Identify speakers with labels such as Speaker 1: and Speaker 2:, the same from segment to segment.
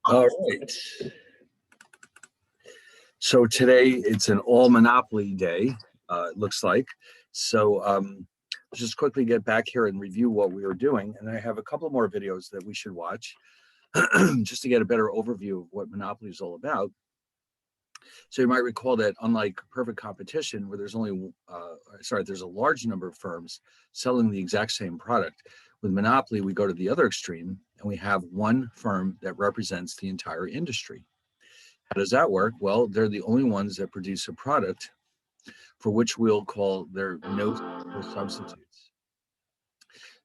Speaker 1: All right. So today it's an all monopoly day, it looks like. So just quickly get back here and review what we were doing. And I have a couple more videos that we should watch just to get a better overview of what monopoly is all about. So you might recall that unlike perfect competition, where there's there's a large number of firms selling the exact same product. With monopoly, we go to the other extreme and we have one firm that represents the entire industry. How does that work? Well, they're the only ones that produce a product for which we'll call their no substitutes.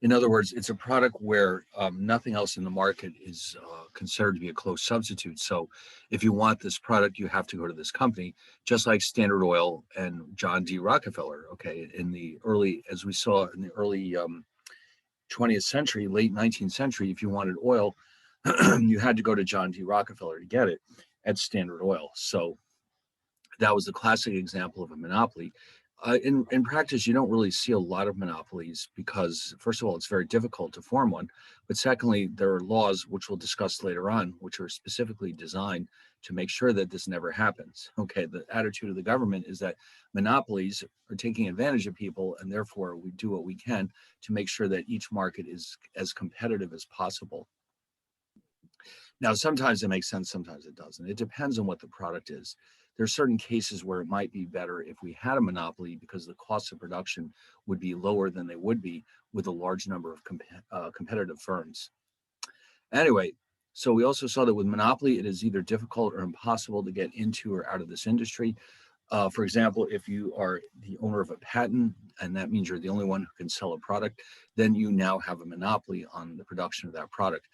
Speaker 1: In other words, it's a product where nothing else in the market is considered to be a close substitute. So if you want this product, you have to go to this company, just like Standard Oil and John D. Rockefeller. Okay, as we saw in the early 20th century, late 19th century, if you wanted oil, you had to go to John D. Rockefeller to get it at Standard Oil. So that was the classic example of a monopoly. In practice, you don't really see a lot of monopolies because, first of all, it's very difficult to form one. But secondly, there are laws, which we'll discuss later on, which are specifically designed to make sure that this never happens. Okay, the attitude of the government is that monopolies are taking advantage of people, and therefore we do what we can to make sure that each market is as competitive as possible. Now, sometimes it makes sense, sometimes it doesn't. It depends on what the product is. There are certain cases where it might be better if we had a monopoly because the cost of production would be lower than they would be with a large number of competitive firms. Anyway, so we also saw that with monopoly, it is either difficult or impossible to get into or out of this industry. For example, if you are the owner of a patent, and that means you're the only one who can sell a product, then you now have a monopoly on the production of that product.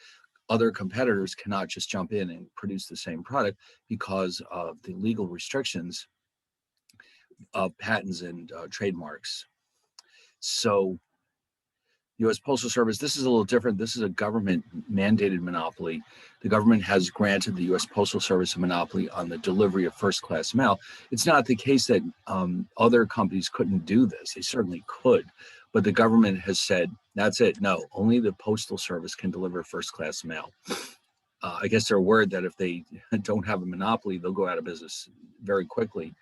Speaker 1: Other competitors cannot just jump in and produce the same product because of the legal restrictions of patents and trademarks. So U.S. Postal Service, this is a little different. This is a government mandated monopoly. The government has granted the U.S. Postal Service a monopoly on the delivery of first class mail. It's not the case that other companies couldn't do this. They certainly could. But the government has said, that's it. No, only the Postal Service can deliver first class mail. I guess they're worried that if they don't have a monopoly, they'll go out of business very quickly.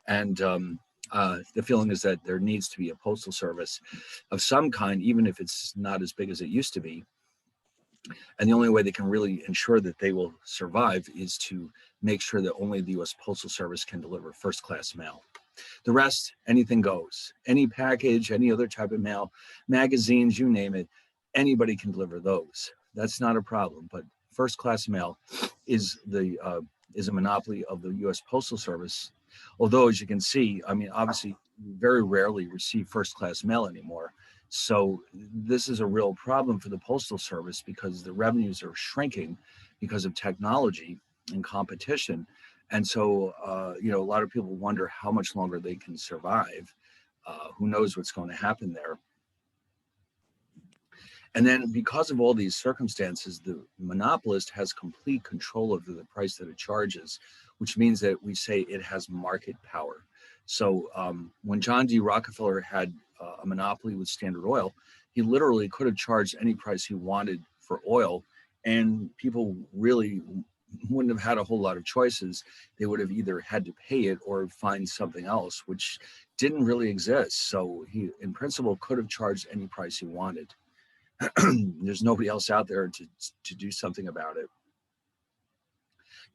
Speaker 1: And the feeling is that there needs to be a postal service of some kind, even if it's not as big as it used to be. And the only way they can really ensure that they will survive is to make sure that only the U.S. Postal Service can deliver first class mail. The rest, anything goes. Any package, any other type of mail, magazines, you name it, anybody can deliver those. That's not a problem. But first class mail is a monopoly of the U.S. Postal Service. Although, as you can see, I mean, obviously, you very rarely receive first class mail anymore. So this is a real problem for the Postal Service because the revenues are shrinking because of technology and competition. And so, a lot of people wonder how much longer they can survive. Who knows what's going to happen there? And then because of all these circumstances, the monopolist has complete control over the price that it charges, which means that we say it has market power. So when John D. Rockefeller had a monopoly with Standard Oil, he literally could have charged any price he wanted for oil, and people really wouldn't have had a whole lot of choices. They would have either had to pay it or find something else, which didn't really exist. So he, in principle, could have charged any price he wanted. There's nobody else out there to do something about it.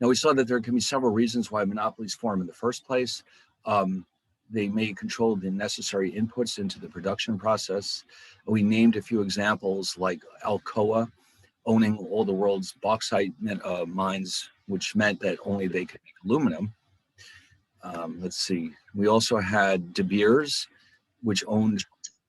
Speaker 1: Now, we saw that there can be several reasons why monopolies form in the first place. They may control the necessary inputs into the production process. We named a few examples like Alcoa owning all the world's bauxite mines, which meant that only they could make aluminum. Let's see. We also had De Beers, which owned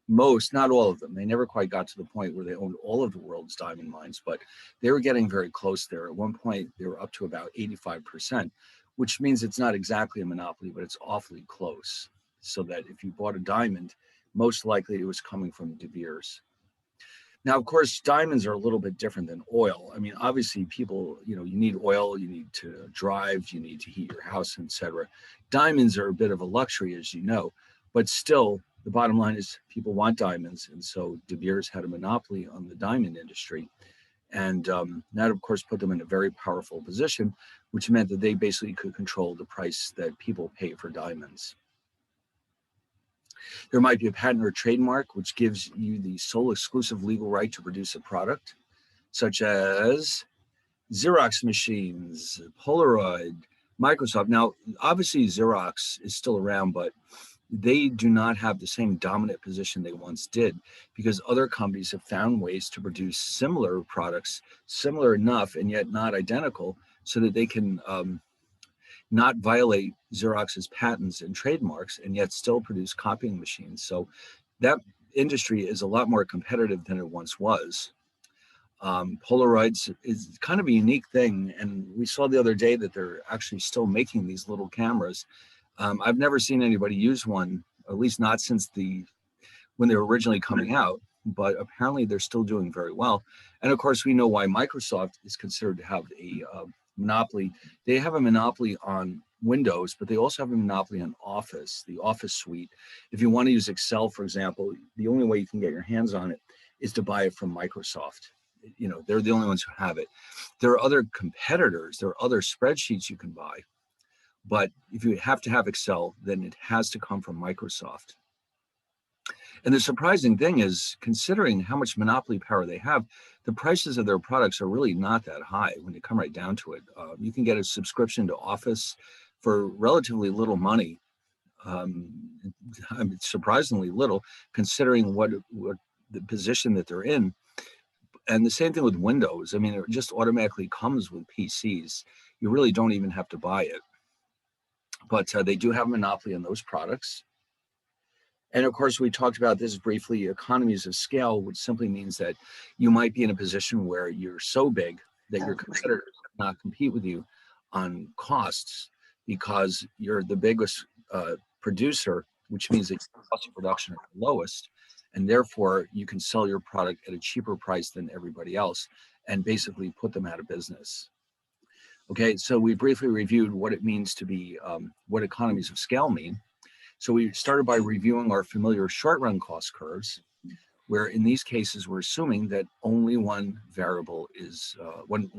Speaker 1: most, not all of them. They never quite got to the point where they owned all of the world's diamond mines, but they were getting very close there. At one point, they were up to about 85%, which means it's not exactly a monopoly, but it's awfully close. So that if you bought a diamond, most likely it was coming from De Beers. Now, of course, diamonds are a little bit different than oil. I mean, obviously, people, you need oil, you need to drive, you need to heat your house, etc. Diamonds are a bit of a luxury, as you know, but still, the bottom line is people want diamonds. And so De Beers had a monopoly on the diamond industry. And that, of course, put them in a very powerful position, which meant that they basically could control the price that people pay for diamonds. There might be a patent or trademark, which gives you the sole exclusive legal right to produce a product, such as Xerox machines, Polaroid, Microsoft. Now, obviously, Xerox is still around, but they do not have the same dominant position they once did, because other companies have found ways to produce similar products, similar enough and yet not identical, so that they can not violate Xerox's patents and trademarks and yet still produce copying machines. So that industry is a lot more competitive than it once was. Polaroids is kind of a unique thing, and we saw the other day that they're actually still making these little cameras. I've never seen anybody use one, at least not since when they were originally coming out, but apparently they're still doing very well. And of course, we know why Microsoft is considered to have a monopoly. They have a monopoly on Windows, but they also have a monopoly on Office, the Office suite. If you want to use Excel, for example, the only way you can get your hands on it is to buy it from Microsoft. You know, they're the only ones who have it. There are other competitors, there are other spreadsheets you can buy, but if you have to have Excel, then it has to come from Microsoft. And the surprising thing is, considering how much monopoly power they have, the prices of their products are really not that high when you come right down to it. You can get a subscription to Office for relatively little money. Surprisingly little, considering what the position that they're in. And the same thing with Windows. I mean, it just automatically comes with PCs. You really don't even have to buy it. But they do have a monopoly on those products. And of course, we talked about this briefly, economies of scale, which simply means that you might be in a position where you're so big that your competitors cannot compete with you on costs because you're the biggest producer, which means that your cost of production are the lowest. And therefore, you can sell your product at a cheaper price than everybody else and basically put them out of business. Okay, so we briefly reviewed what it means to be, what economies of scale mean. So we started by reviewing our familiar short-run cost curves, where in these cases, we're assuming that only one variable is, one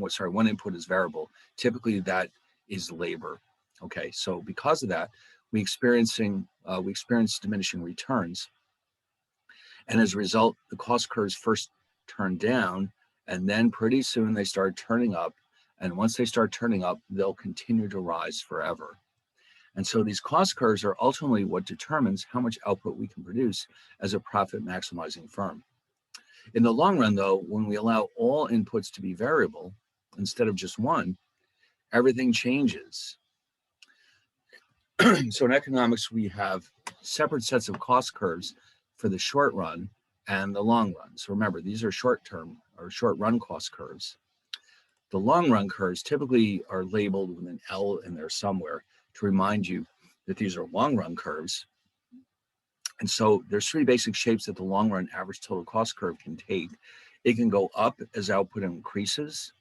Speaker 1: input is variable. Typically that is labor. Okay, so because of that, we experience diminishing returns. And as a result, the cost curves first turn down, and then pretty soon they start turning up. And once they start turning up, they'll continue to rise forever. And so these cost curves are ultimately what determines how much output we can produce as a profit maximizing firm. In the long run, though, when we allow all inputs to be variable instead of just one, everything changes. So in economics, we have separate sets of cost curves for the short run and the long run. So remember, these are short-term or short-run cost curves. The long-run curves typically are labeled with an L in there somewhere to remind you that these are long-run curves. And so there's three basic shapes that the long-run average total cost curve can take. It can go up as output increases.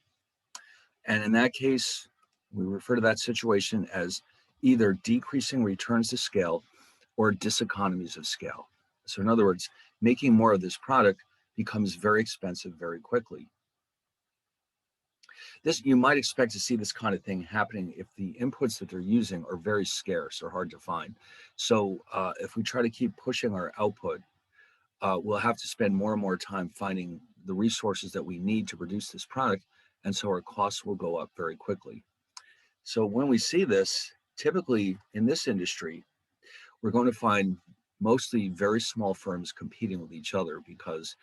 Speaker 1: And in that case, we refer to that situation as either decreasing returns to scale or diseconomies of scale. So in other words, making more of this product becomes very expensive very quickly. You might expect to see this kind of thing happening if the inputs that they're using are very scarce or hard to find. So if we try to keep pushing our output, we'll have to spend more and more time finding the resources that we need to produce this product. And so our costs will go up very quickly. So when we see this, typically in this industry, we're going to find mostly very small firms competing with each other because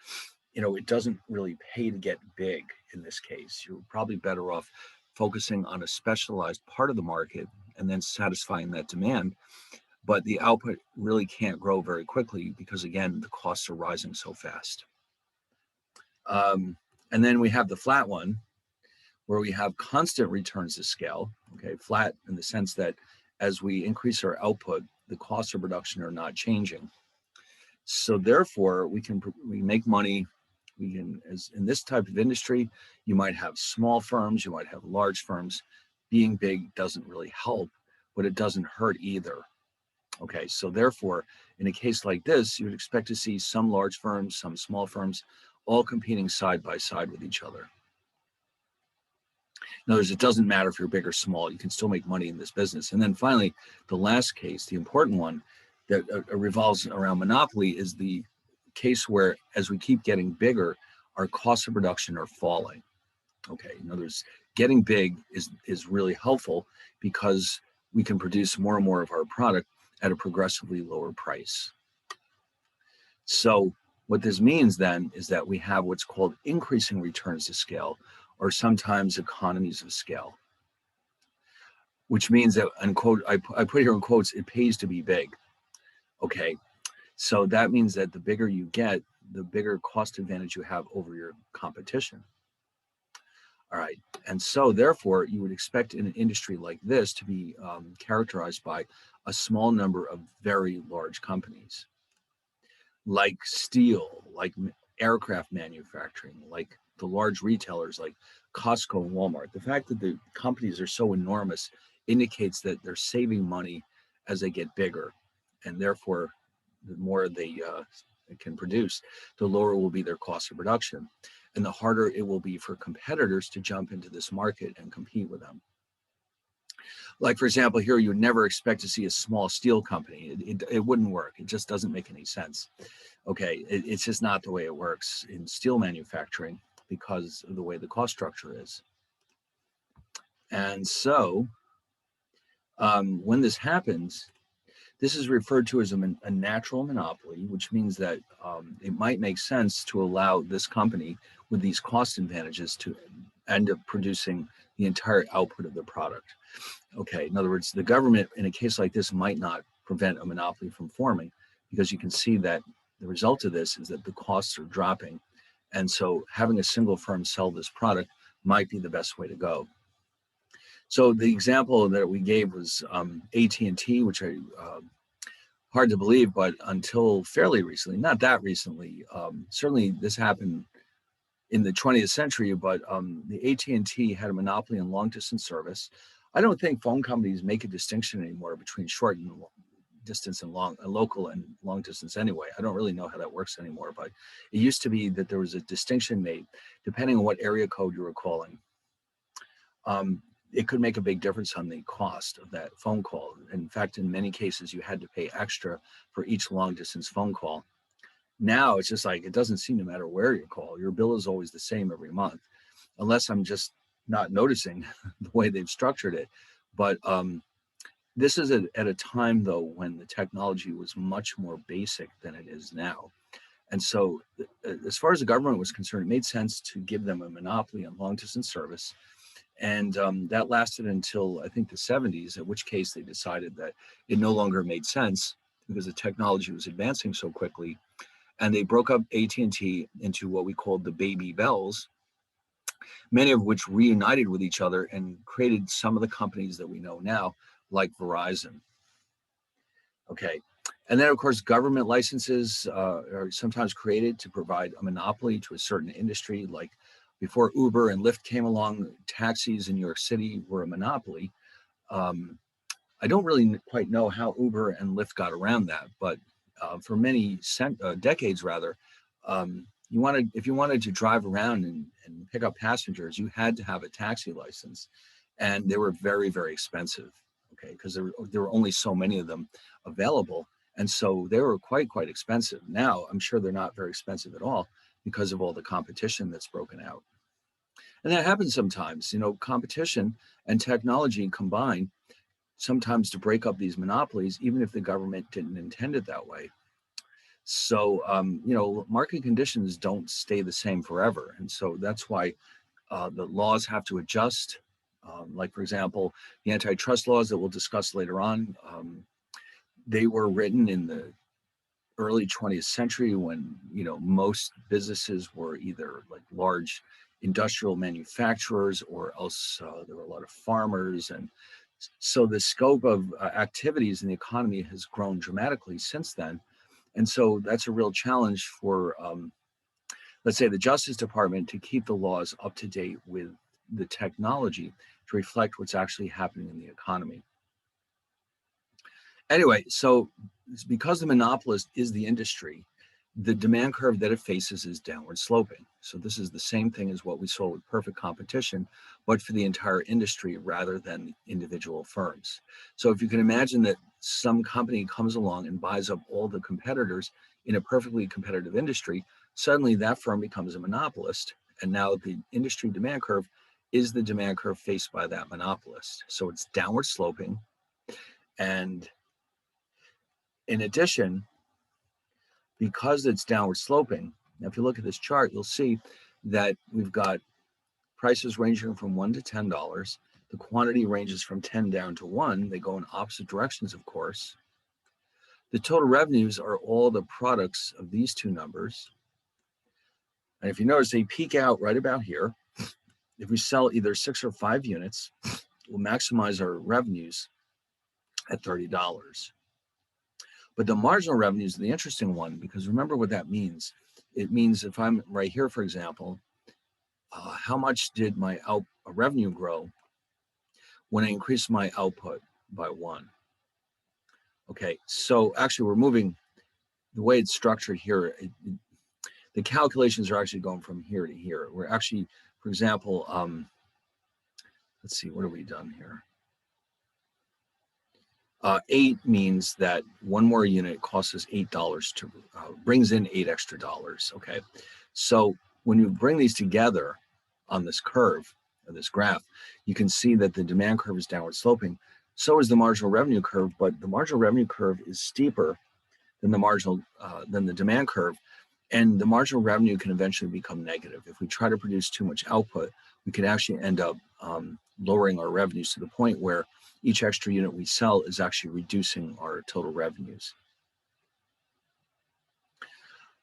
Speaker 1: it doesn't really pay to get big in this case. You're probably better off focusing on a specialized part of the market and then satisfying that demand. But the output really can't grow very quickly because, again, the costs are rising so fast. And then we have the flat one, where we have constant returns to scale. Okay, flat in the sense that as we increase our output, the costs of production are not changing. So therefore, we make money. As in this type of industry, you might have small firms, you might have large firms. Being big doesn't really help, but it doesn't hurt either. Okay, so therefore, in a case like this, you would expect to see some large firms, some small firms, all competing side by side with each other. In other words, it doesn't matter if you're big or small, you can still make money in this business. And then finally, the last case, the important one that revolves around monopoly, is the case where as we keep getting bigger, our costs of production are falling. Okay, in other words, getting big is really helpful because we can produce more and more of our product at a progressively lower price. So what this means then is that we have what's called increasing returns to scale, or sometimes economies of scale, which means that, unquote, I put here in quotes, it pays to be big. Okay, so that means that the bigger you get, the bigger cost advantage you have over your competition. All right, and so therefore you would expect in an industry like this to be characterized by a small number of very large companies, like steel, like aircraft manufacturing, like the large retailers like Costco and Walmart. The fact that the companies are so enormous indicates that they're saving money as they get bigger, and therefore the more they can produce, the lower will be their cost of production, and the harder it will be for competitors to jump into this market and compete with them. Like, for example, here you would never expect to see a small steel company. It wouldn't work. It just doesn't make any sense. Okay, it's just not the way it works in steel manufacturing because of the way the cost structure is. And so when this happens, this is referred to as a natural monopoly, which means that it might make sense to allow this company with these cost advantages to end up producing the entire output of the product. Okay, in other words, the government in a case like this might not prevent a monopoly from forming, because you can see that the result of this is that the costs are dropping. And so having a single firm sell this product might be the best way to go. So the example that we gave was AT&T, which I hard to believe, but until fairly recently, not that recently, certainly this happened in the 20th century, but the AT&T had a monopoly on long distance service. I don't think phone companies make a distinction anymore between short and distance and local and long distance anyway. I don't really know how that works anymore, but it used to be that there was a distinction made depending on what area code you were calling. It could make a big difference on the cost of that phone call. In fact, in many cases, you had to pay extra for each long distance phone call. Now it's just like, it doesn't seem to matter where you call, your bill is always the same every month, unless I'm just not noticing the way they've structured it. But this is at a time, though, when the technology was much more basic than it is now. And so as far as the government was concerned, it made sense to give them a monopoly on long distance service. And that lasted until, I think, the 70s, at which case they decided that it no longer made sense because the technology was advancing so quickly. And they broke up AT&T into what we called the baby bells, many of which reunited with each other and created some of the companies that we know now, like Verizon. Okay. And then, of course, government licenses are sometimes created to provide a monopoly to a certain industry. Like before Uber and Lyft came along, taxis in New York City were a monopoly. I don't really quite know how Uber and Lyft got around that, but for many decades, rather, if you wanted to drive around and pick up passengers, you had to have a taxi license, and they were very, very expensive. Okay, because there were only so many of them available, and so they were quite expensive. Now I'm sure they're not very expensive at all because of all the competition that's broken out. And that happens sometimes. You know, competition and technology combine sometimes to break up these monopolies, even if the government didn't intend it that way. So, you know, market conditions don't stay the same forever. And so that's why the laws have to adjust. Like, for example, the antitrust laws that we'll discuss later on, they were written in the early 20th century when, you know, most businesses were either like large industrial manufacturers, or else there were a lot of farmers. And so the scope of activities in the economy has grown dramatically since then. And so that's a real challenge for, let's say, the Justice Department to keep the laws up to date with the technology to reflect what's actually happening in the economy. Anyway, so because the monopolist is the industry, the demand curve that it faces is downward sloping. So this is the same thing as what we saw with perfect competition, but for the entire industry rather than individual firms. So if you can imagine that some company comes along and buys up all the competitors in a perfectly competitive industry, suddenly that firm becomes a monopolist. And now the industry demand curve is the demand curve faced by that monopolist. So it's downward sloping. And in addition, because it's downward sloping, now if you look at this chart, you'll see that we've got prices ranging from $1 to $10. The quantity ranges from 10 down to 1. They go in opposite directions, of course. The total revenues are all the products of these two numbers. And if you notice, they peak out right about here. If we sell either 6 or 5 units, we'll maximize our revenues at $30. But the marginal revenue is the interesting one, because remember what that means. It means if I'm right here, for example, how much did my revenue grow when I increased my output by 1? Okay, so actually we're moving, the way it's structured here, the calculations are actually going from here to here. We're actually, for example, let's see, what have we done here? 8 means that one more unit costs us $8 to, brings in $8 extra. Okay, so when you bring these together on this curve, or this graph, you can see that the demand curve is downward sloping. So is the marginal revenue curve, but the marginal revenue curve is steeper than the demand curve, and the marginal revenue can eventually become negative. If we try to produce too much output, we could actually end up lowering our revenues to the point where each extra unit we sell is actually reducing our total revenues.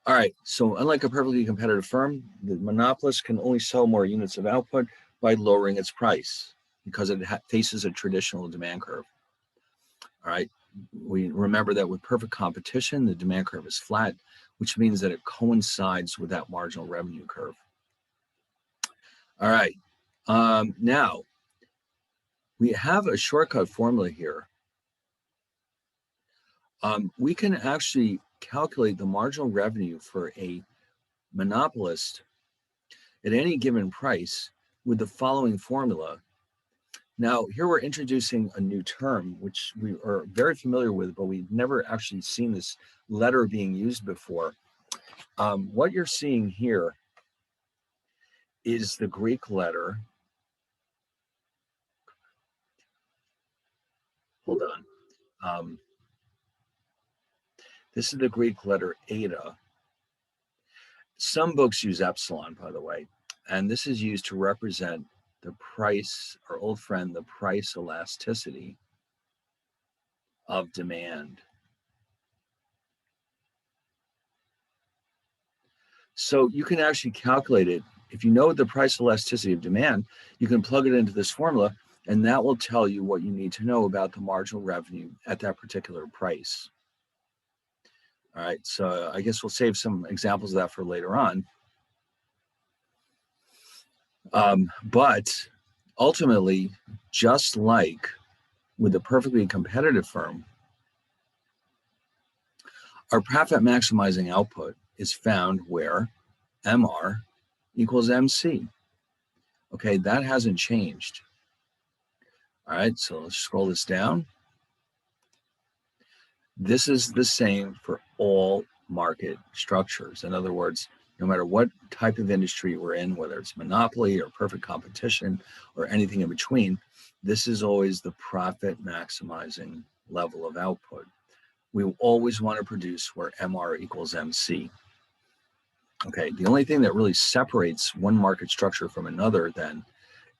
Speaker 1: All right, so unlike a perfectly competitive firm, the monopolist can only sell more units of output by lowering its price because it faces a traditional demand curve. All right, we remember that with perfect competition, the demand curve is flat, which means that it coincides with that marginal revenue curve. All right, now we have a shortcut formula here. We can actually calculate the marginal revenue for a monopolist at any given price with the following formula. Now, here we're introducing a new term, which we are very familiar with, but we've never actually seen this letter being used before. What you're seeing here is the Greek letter. Hold on. This is the Greek letter eta. Some books use epsilon, by the way, and this is used to represent the price, our old friend, the price elasticity of demand. So you can actually calculate it. If you know the price elasticity of demand, you can plug it into this formula, and that will tell you what you need to know about the marginal revenue at that particular price. All right, so I guess we'll save some examples of that for later on. But ultimately, just like with a perfectly competitive firm, our profit maximizing output is found where MR equals MC. Okay, that hasn't changed. All right, so let's scroll this down. This is the same for all market structures. In other words, no matter what type of industry we're in, whether it's monopoly or perfect competition or anything in between, this is always the profit maximizing level of output. We always want to produce where MR equals MC. Okay, the only thing that really separates one market structure from another then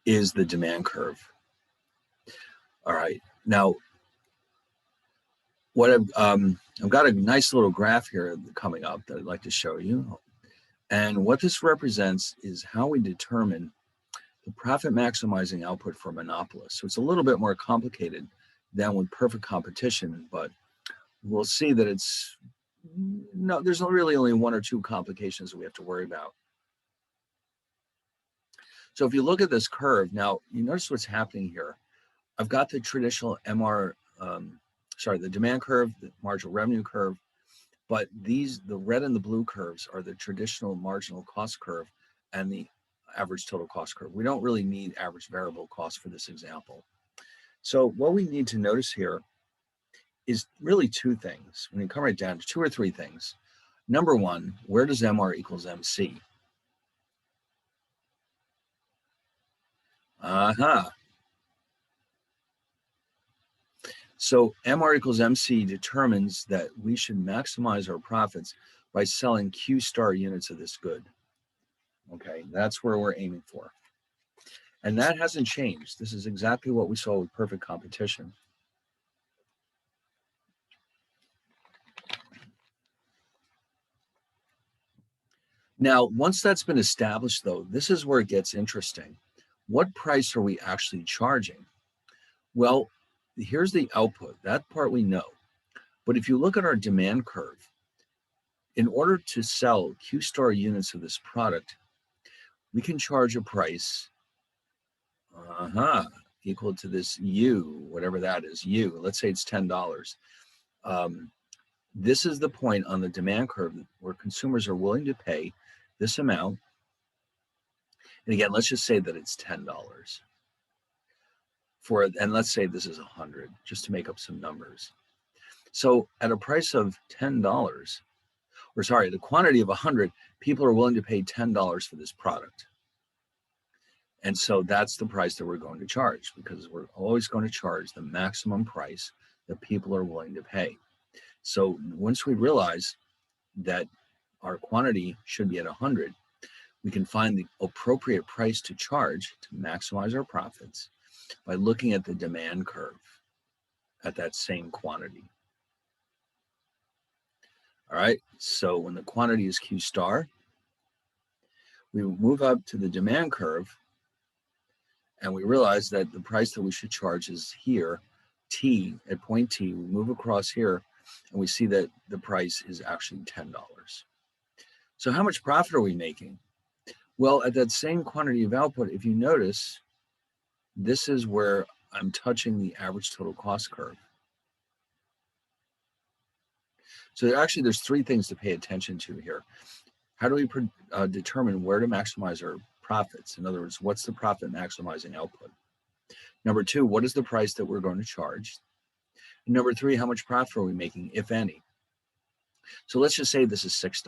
Speaker 1: is the demand curve. All right, now what I've got a nice little graph here coming up that I'd like to show you. And what this represents is how we determine the profit maximizing output for monopolists. So it's a little bit more complicated than with perfect competition, but we'll see that there's really only one or two complications that we have to worry about. So if you look at this curve, now you notice what's happening here. I've got the traditional the demand curve, the marginal revenue curve, but the red and the blue curves are the traditional marginal cost curve and the average total cost curve. We don't really need average variable cost for this example. So what we need to notice here is really two things. When you come right down to two or three things. Number one, where does MR equals MC? So MR equals MC determines that we should maximize our profits by selling Q star units of this good. Okay, that's where we're aiming for. And that hasn't changed. This is exactly what we saw with perfect competition. Now, once that's been established, though, this is where it gets interesting. What price are we actually charging? Well, here's the output. That part we know. But if you look at our demand curve, in order to sell Q star units of this product, we can charge a price equal to this U, whatever that is, U. Let's say it's $10. This is the point on the demand curve where consumers are willing to pay this amount. And again, let's just say that it's $10 for it, and let's say this is 100, just to make up some numbers. So at a price of $10, or sorry, the quantity of 100, people are willing to pay $10 for this product. And so that's the price that we're going to charge, because we're always going to charge the maximum price that people are willing to pay. So once we realize that our quantity should be at 100, we can find the appropriate price to charge to maximize our profits by looking at the demand curve at that same quantity. All right, so when the quantity is Q star, we move up to the demand curve, and we realize that the price that we should charge is here, T, at point T. We move across here, and we see that the price is actually $10. So how much profit are we making? Well, at that same quantity of output, if you notice, this is where I'm touching the average total cost curve. So actually, there's three things to pay attention to here. How do we determine where to maximize our profits? In other words, what's the profit maximizing output? Number two, what is the price that we're going to charge? And number three, how much profit are we making, if any? So let's just say this is $6.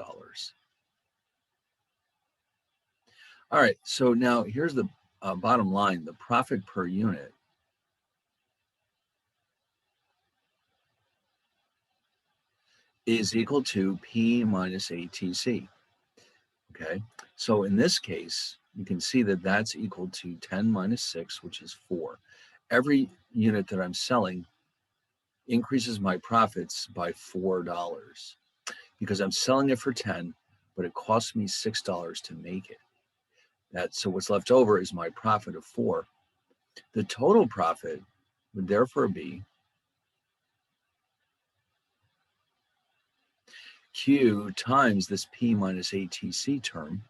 Speaker 1: All right, so now here's the bottom line. The profit per unit is equal to P minus ATC. Okay, so in this case, you can see that that's equal to 10 minus 6, which is 4. Every unit that I'm selling increases my profits by $4 because I'm selling it for 10, but it costs me $6 to make it. So what's left over is my profit of 4. The total profit would therefore be Q times this P minus ATC term.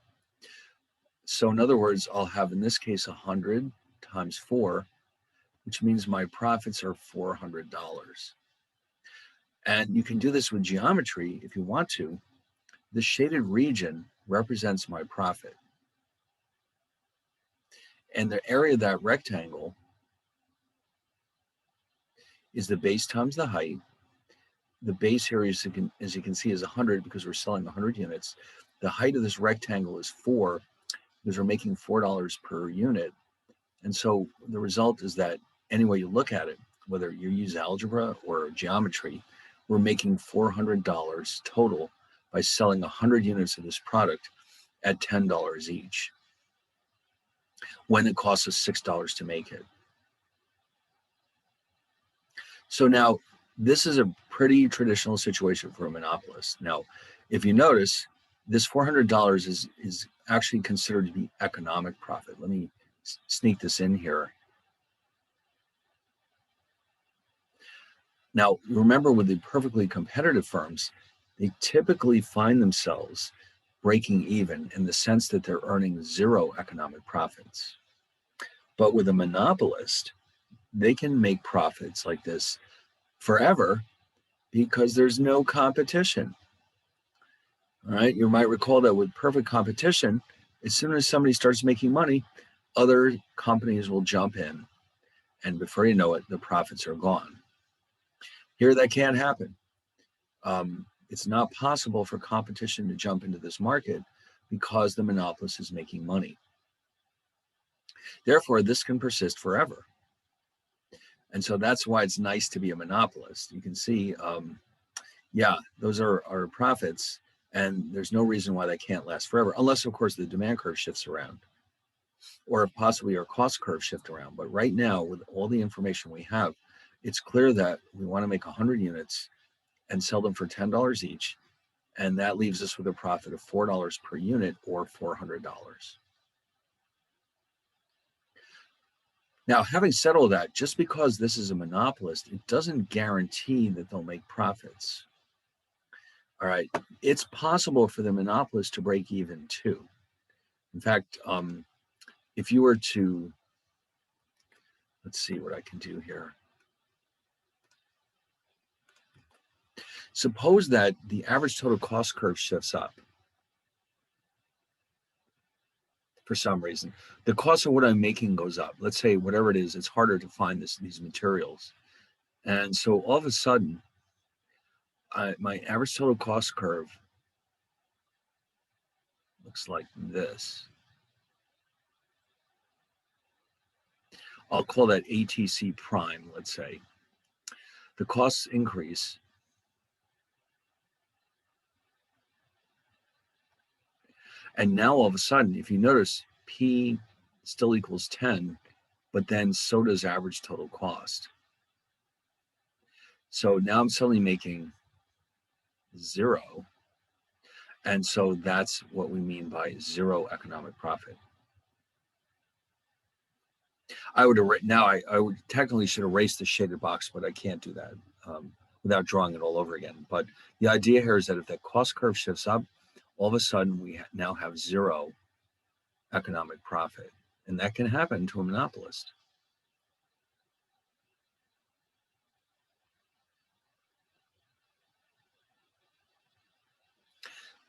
Speaker 1: So in other words, I'll have in this case 100 times 4, which means my profits are $400. And you can do this with geometry if you want to. The shaded region represents my profit. And the area of that rectangle is the base times the height. The base here, as you can see, is 100 because we're selling 100 units. The height of this rectangle is 4 because we're making $4 per unit. And so the result is that any way you look at it, whether you use algebra or geometry, we're making $400 total by selling 100 units of this product at $10 each, when it costs us $6 to make it. So now, this is a pretty traditional situation for a monopolist. Now, if you notice, this $400 is actually considered to be economic profit. Let me sneak this in here. Now, remember, with the perfectly competitive firms, they typically find themselves breaking even in the sense that they're earning 0 economic profits. But with a monopolist, they can make profits like this forever because there's no competition. All right, you might recall that with perfect competition, As soon as somebody starts making money, other companies will jump in, and before you know it, the profits are gone. Here, that can't happen. It's not possible for competition to jump into this market because the monopolist is making money. Therefore, this can persist forever. And so that's why it's nice to be a monopolist. You can see, yeah, those are our profits, and there's no reason why they can't last forever, unless, of course, the demand curve shifts around, or possibly our cost curve shift around. But right now, with all the information we have, it's clear that we want to make 100 units and sell them for $10 each, and that leaves us with a profit of $4 per unit, or $400. Now, having said all that, just because this is a monopolist, it doesn't guarantee that they'll make profits. All right, it's possible for the monopolist to break even too. In fact, if you were to, let's see what I can do here. Suppose that the average total cost curve shifts up for some reason. The cost of what I'm making goes up. Let's say whatever it is, it's harder to find these materials. And so all of a sudden, my average total cost curve looks like this. I'll call that ATC prime, let's say. The costs increase. And now all of a sudden, if you notice, P still equals 10, but then so does average total cost. So now I'm suddenly making 0. And so that's what we mean by zero economic profit. I would technically should erase the shaded box, but I can't do that without drawing it all over again. But the idea here is that if that cost curve shifts up, all of a sudden we now have 0 economic profit. And that can happen to a monopolist.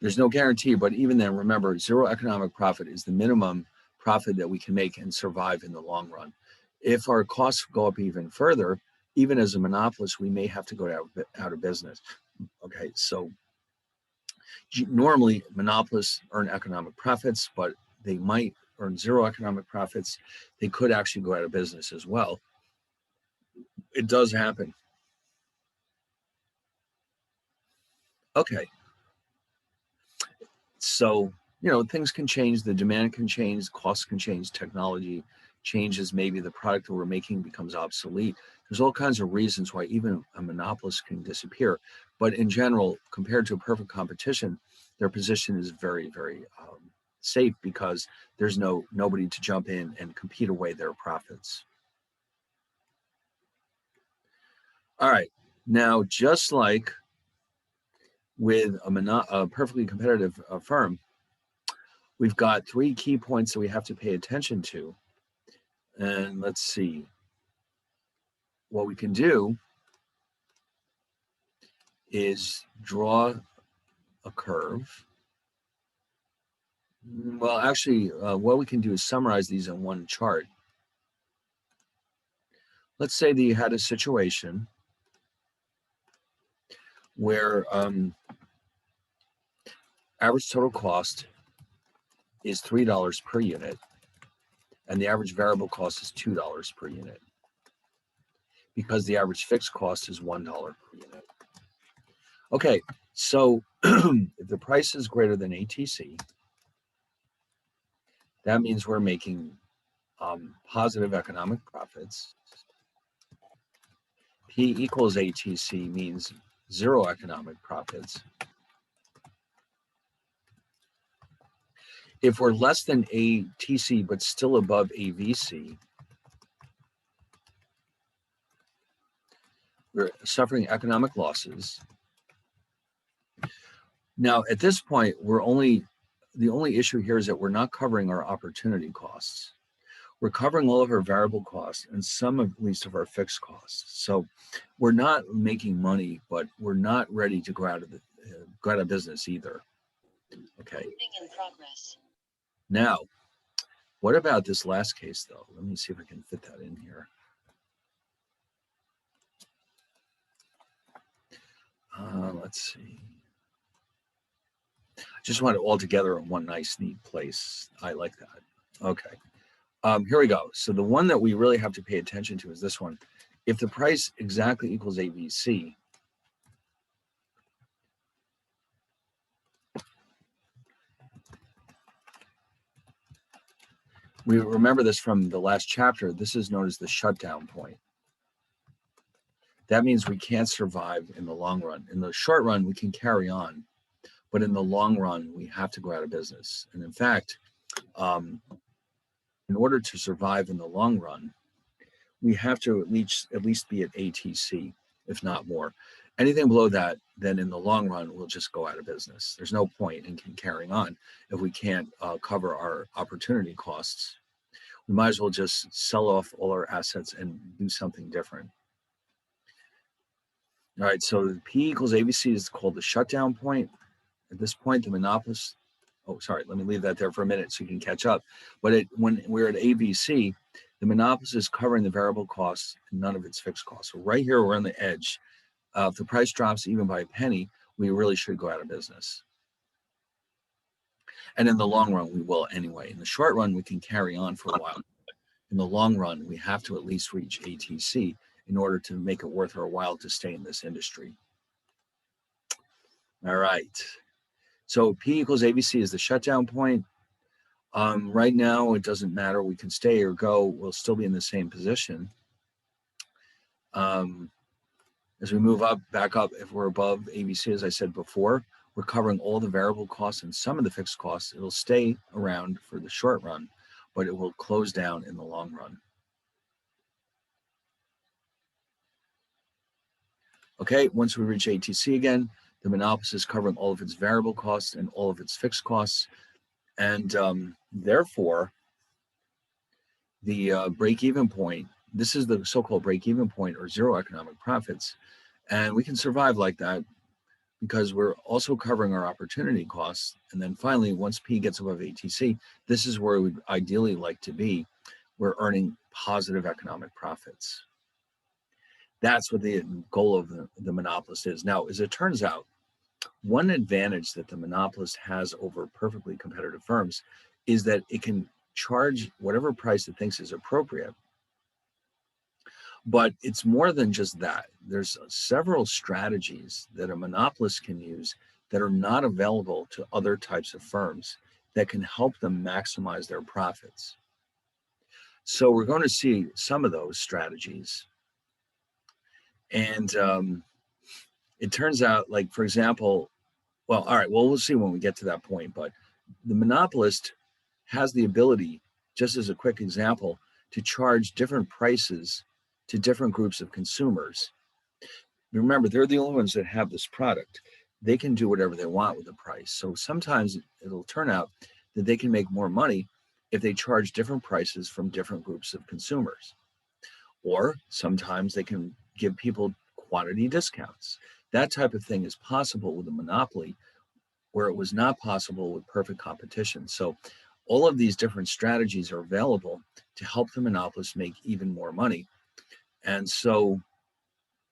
Speaker 1: There's no guarantee, but even then, remember, 0 economic profit is the minimum profit that we can make and survive in the long run. If our costs go up even further, even as a monopolist, we may have to go out of business. Okay, so normally monopolists earn economic profits, but they might earn 0 economic profits. They could actually go out of business as well. It does happen. Okay. So, things can change, the demand can change, costs can change, technology changes, maybe the product that we're making becomes obsolete. There's all kinds of reasons why even a monopolist can disappear. But in general, compared to a perfect competition, their position is very, very safe because there's nobody to jump in and compete away their profits. All right, now just like with a perfectly competitive firm, we've got 3 key points that we have to pay attention to. And let's see. What we can do is draw a curve. Well, actually, what we can do is summarize these in one chart. Let's say that you had a situation where average total cost is $3 per unit, and the average variable cost is $2 per unit, because the average fixed cost is $1 per unit. Okay, so if the price is greater than ATC, that means we're making positive economic profits. P equals ATC means 0 economic profits. If we're less than ATC but still above AVC, we're suffering economic losses. Now, at this point, the only issue here is that we're not covering our opportunity costs. We're covering all of our variable costs and some at least of our fixed costs. So we're not making money, but we're not ready to go out of business either. Okay.
Speaker 2: In progress.
Speaker 1: Now, what about this last case, though? Let me see if I can fit that in here. Let's see. Just want it all together in one nice, neat place. I like that. Okay. Here we go. So the one that we really have to pay attention to is this one. If the price exactly equals ABC, we remember this from the last chapter. This is known as the shutdown point. That means we can't survive in the long run. In the short run, we can carry on, but in the long run, we have to go out of business. And in fact, in order to survive in the long run, we have to at least be at ATC, if not more. Anything below that, then in the long run, we'll just go out of business. There's no point in carrying on if we can't cover our opportunity costs. We might as well just sell off all our assets and do something different. All right, so P equals ABC is called the shutdown point. At this point, the monopolist, oh, sorry, let me leave that there for a minute so you can catch up. But when we're at ABC, the monopolist is covering the variable costs and none of its fixed costs. So right here, we're on the edge. If the price drops even by a penny, we really should go out of business. And in the long run, we will anyway. In the short run, we can carry on for a while. In the long run, we have to at least reach ATC in order to make it worth our while to stay in this industry. All right. So P equals ABC is the shutdown point. Right now, it doesn't matter. We can stay or go. We'll still be in the same position. As we move up, back up, if we're above ABC, as I said before, we're covering all the variable costs and some of the fixed costs. It'll stay around for the short run, but it will close down in the long run. Okay, once we reach ATC again, the monopolist is covering all of its variable costs and all of its fixed costs. And therefore, the break-even point, this is the so-called break-even point or zero economic profits. And we can survive like that because we're also covering our opportunity costs. And then finally, once P gets above ATC, this is where we'd ideally like to be. We're earning positive economic profits. That's what the goal of the monopolist is. Now, as it turns out, one advantage that the monopolist has over perfectly competitive firms is that it can charge whatever price it thinks is appropriate. But it's more than just that. There's several strategies that a monopolist can use that are not available to other types of firms that can help them maximize their profits. So we're going to see some of those strategies. And it turns out, like, for example, well, all right, well, we'll see when we get to that point, but the monopolist has the ability, just as a quick example, to charge different prices to different groups of consumers. Remember, they're the only ones that have this product. They can do whatever they want with the price. So sometimes it'll turn out that they can make more money if they charge different prices from different groups of consumers. Or sometimes they can give people quantity discounts. That type of thing is possible with a monopoly where it was not possible with perfect competition. So all of these different strategies are available to help the monopolists make even more money. And so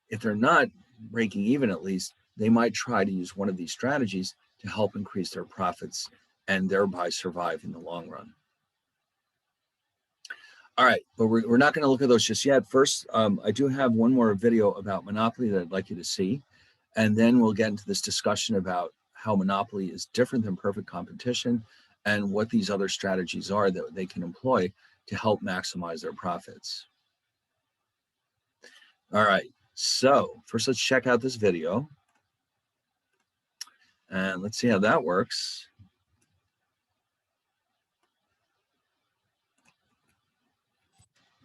Speaker 1: if they're not breaking even, at least, they might try to use one of these strategies to help increase their profits and thereby survive in the long run. All right, but we're not going to look at those just yet. First, I do have one more video about monopoly that I'd like you to see, and then we'll get into this discussion about how monopoly is different than perfect competition and what these other strategies are that they can employ to help maximize their profits. All right, so first let's check out this video, and let's see how that works.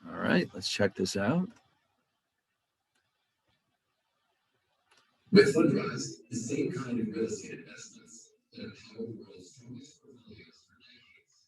Speaker 1: All right, let's check this out. With Fundrise, the same kind of real estate investments that have powered the world's strongest portfolios for decades.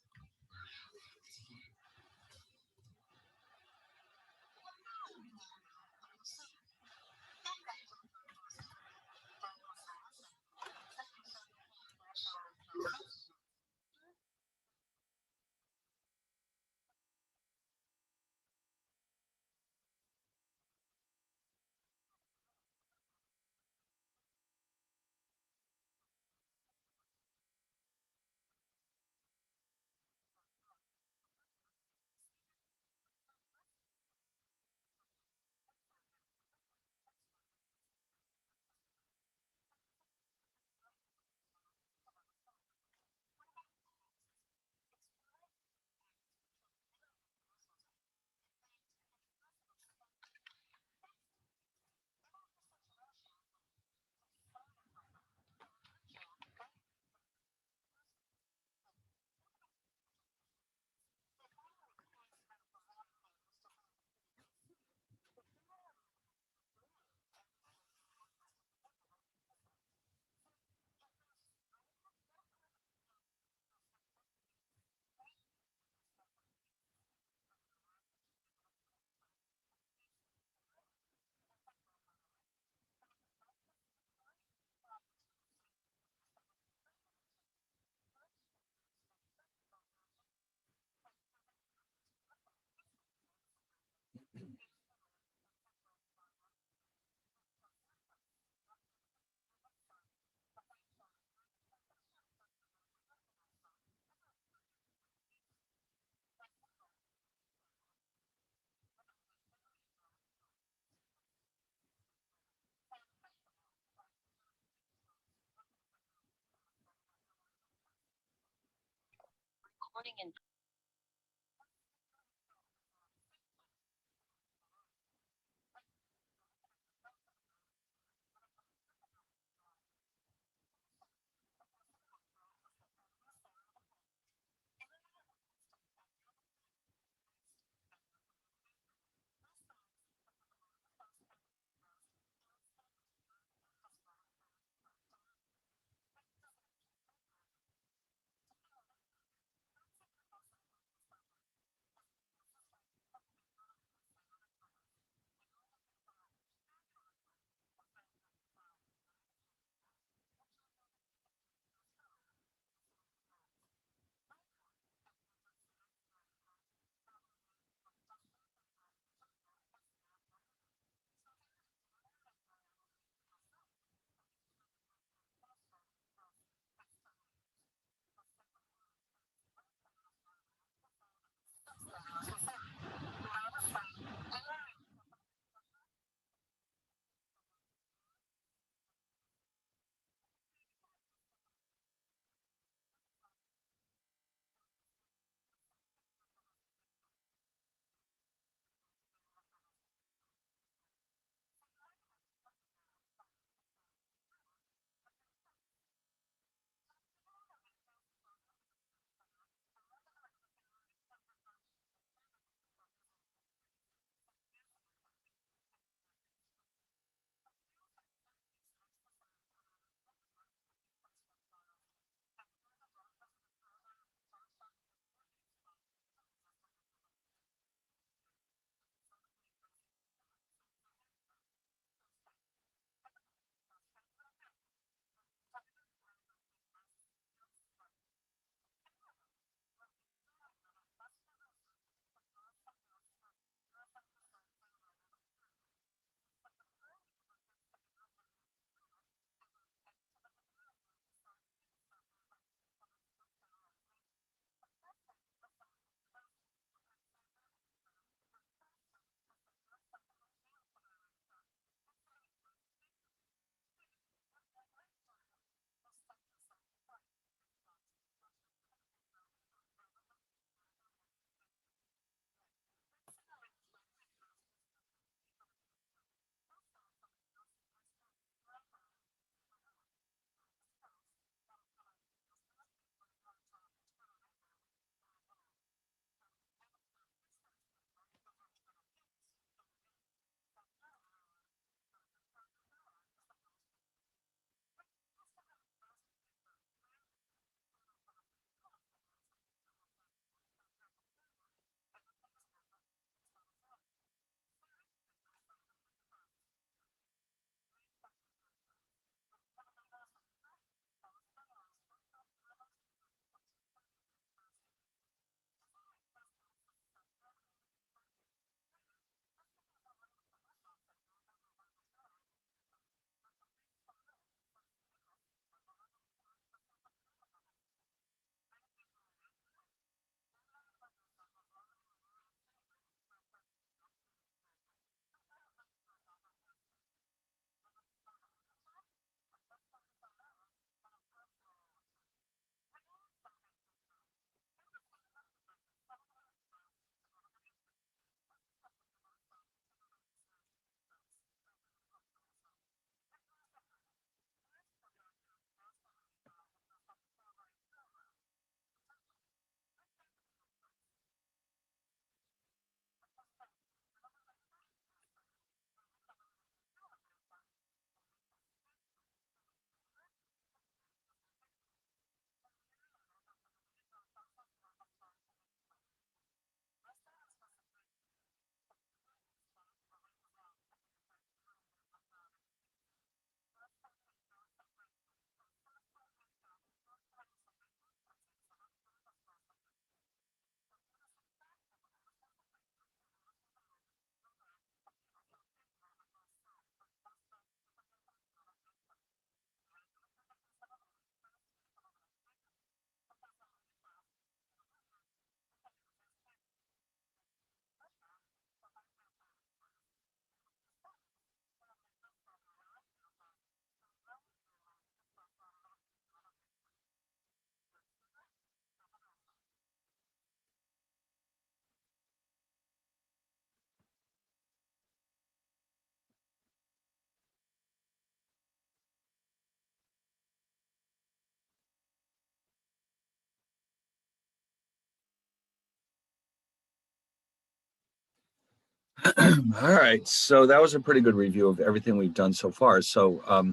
Speaker 1: All right, so that was a pretty good review of everything we've done so far. So let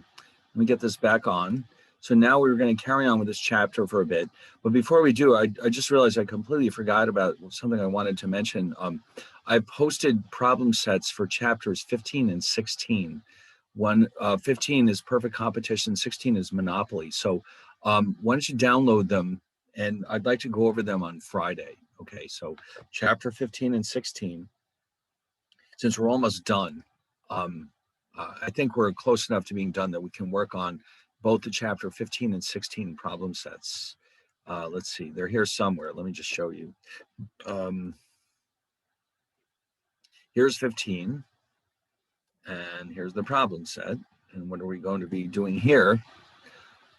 Speaker 1: me get this back on. So now we're going to carry on with this chapter for a bit. But before we do, I just realized I completely forgot about something I wanted to mention. I posted problem sets for chapters 15 and 16. 15 is perfect competition, 16 is monopoly. So why don't you download them? And I'd like to go over them on Friday. Okay, so chapter 15 and 16, since we're almost done, um, I think we're close enough to being done that we can work on both the chapter 15 and 16 problem sets. Let's see, they're here somewhere. Let me just show you. Um, here's 15, and here's the problem set. And what are we going to be doing here?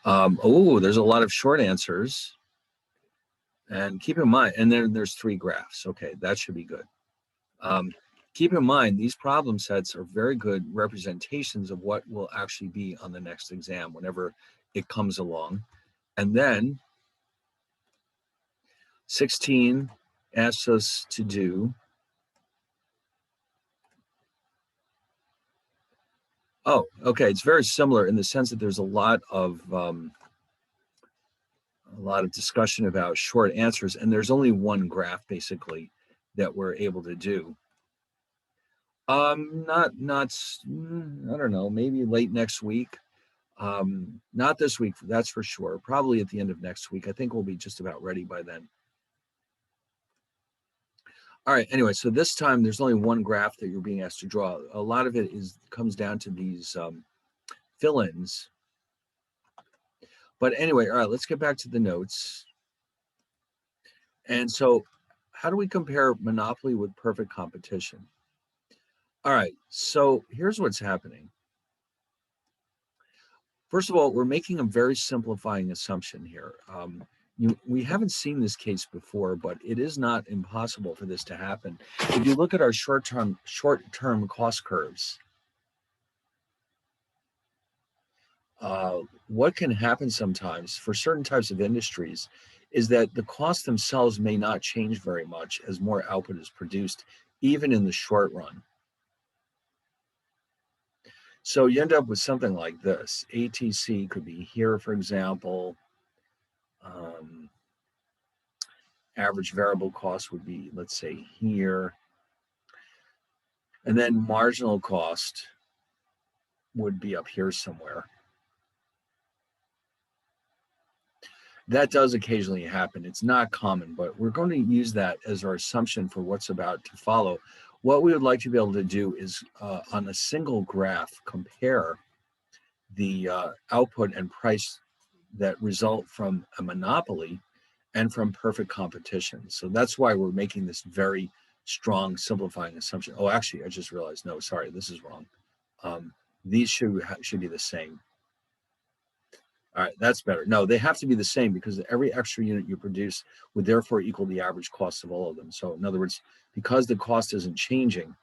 Speaker 1: Oh, there's a lot of short answers. And keep in mind, and then there's 3 graphs. Okay, that should be good. Um, keep in mind, these problem sets are very good representations of what will actually be on the next exam whenever it comes along. And then 16 asks us to do, oh, okay, it's very similar in the sense that there's a lot of discussion about short answers, and there's only one graph basically that we're able to do. Not I don't know, maybe late next week. Not this week, that's for sure. Probably at the end of next week. I think we'll be just about ready by then. All right, anyway, so this time there's only one graph that you're being asked to draw. A lot of it comes down to these fill-ins. But anyway, all right, let's get back to the notes. And so how do we compare monopoly with perfect competition? All right, so here's what's happening. First of all, we're making a very simplifying assumption here. We haven't seen this case before, but it is not impossible for this to happen. If you look at our short-term cost curves, what can happen sometimes for certain types of industries is that the costs themselves may not change very much as more output is produced, even in the short run. So you end up with something like this. ATC could be here, for example. Average variable cost would be, let's say, here. And then marginal cost would be up here somewhere. That does occasionally happen. It's not common, but we're going to use that as our assumption for what's about to follow. What we would like to be able to do is on a single graph, compare the output and price that result from a monopoly and from perfect competition. So that's why we're making this very strong simplifying assumption. Oh, actually, I just realized, no, sorry, this is wrong. These should be the same. All right, that's better. No, they have to be the same because every extra unit you produce would therefore equal the average cost of all of them. So in other words, because the cost isn't changing,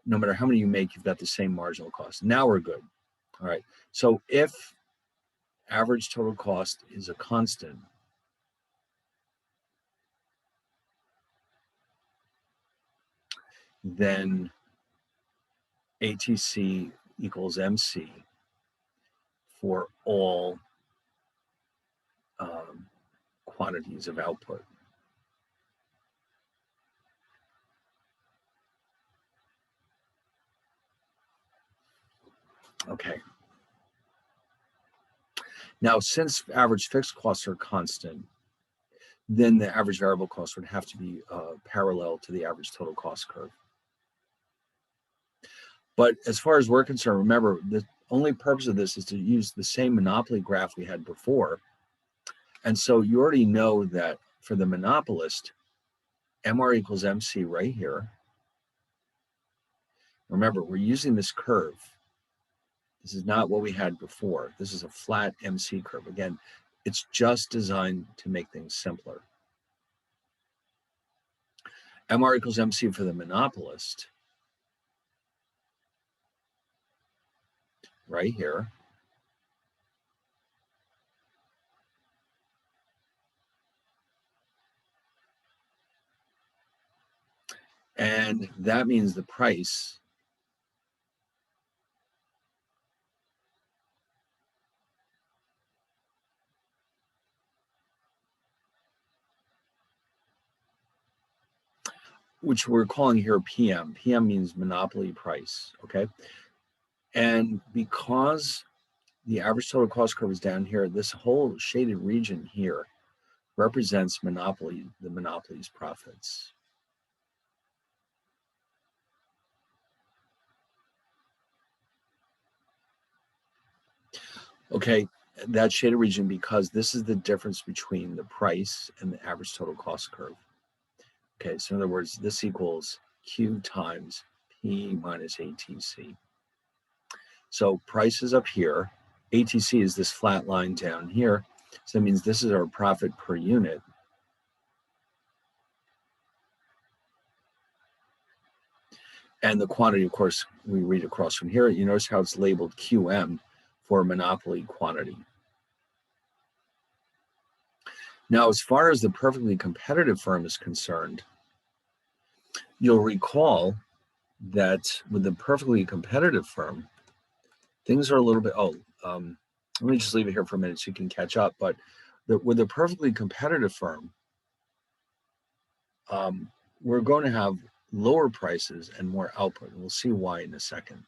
Speaker 1: no matter how many you make, you've got the same marginal cost. Now we're good. All right, so if average total cost is a constant, then ATC equals MC for all quantities of output. Okay. Now, since average fixed costs are constant, then the average variable cost would have to be parallel to the average total cost curve. But as far as we're concerned, remember, the only purpose of this is to use the same monopoly graph we had before. And so you already know that for the monopolist, MR equals MC right here. Remember, we're using this curve. This is not what we had before. This is a flat MC curve. Again, it's just designed to make things simpler. MR equals MC for the monopolist, right here. And that means the price which we're calling here PM. PM means monopoly price, okay? And because the average total cost curve is down here, this whole shaded region here represents monopoly, the monopoly's profits. Okay, that shaded region, because this is the difference between the price and the average total cost curve. Okay, so in other words, this equals Q times P minus ATC. So price is up here. ATC is this flat line down here. So that means this is our profit per unit. And the quantity, of course, we read across from here. You notice how it's labeled QM for monopoly quantity. Now, as far as the perfectly competitive firm is concerned, you'll recall that with the perfectly competitive firm, things are a little bit, let me just leave it here for a minute so you can catch up. But with a perfectly competitive firm, we're going to have lower prices and more output. And we'll see why in a second.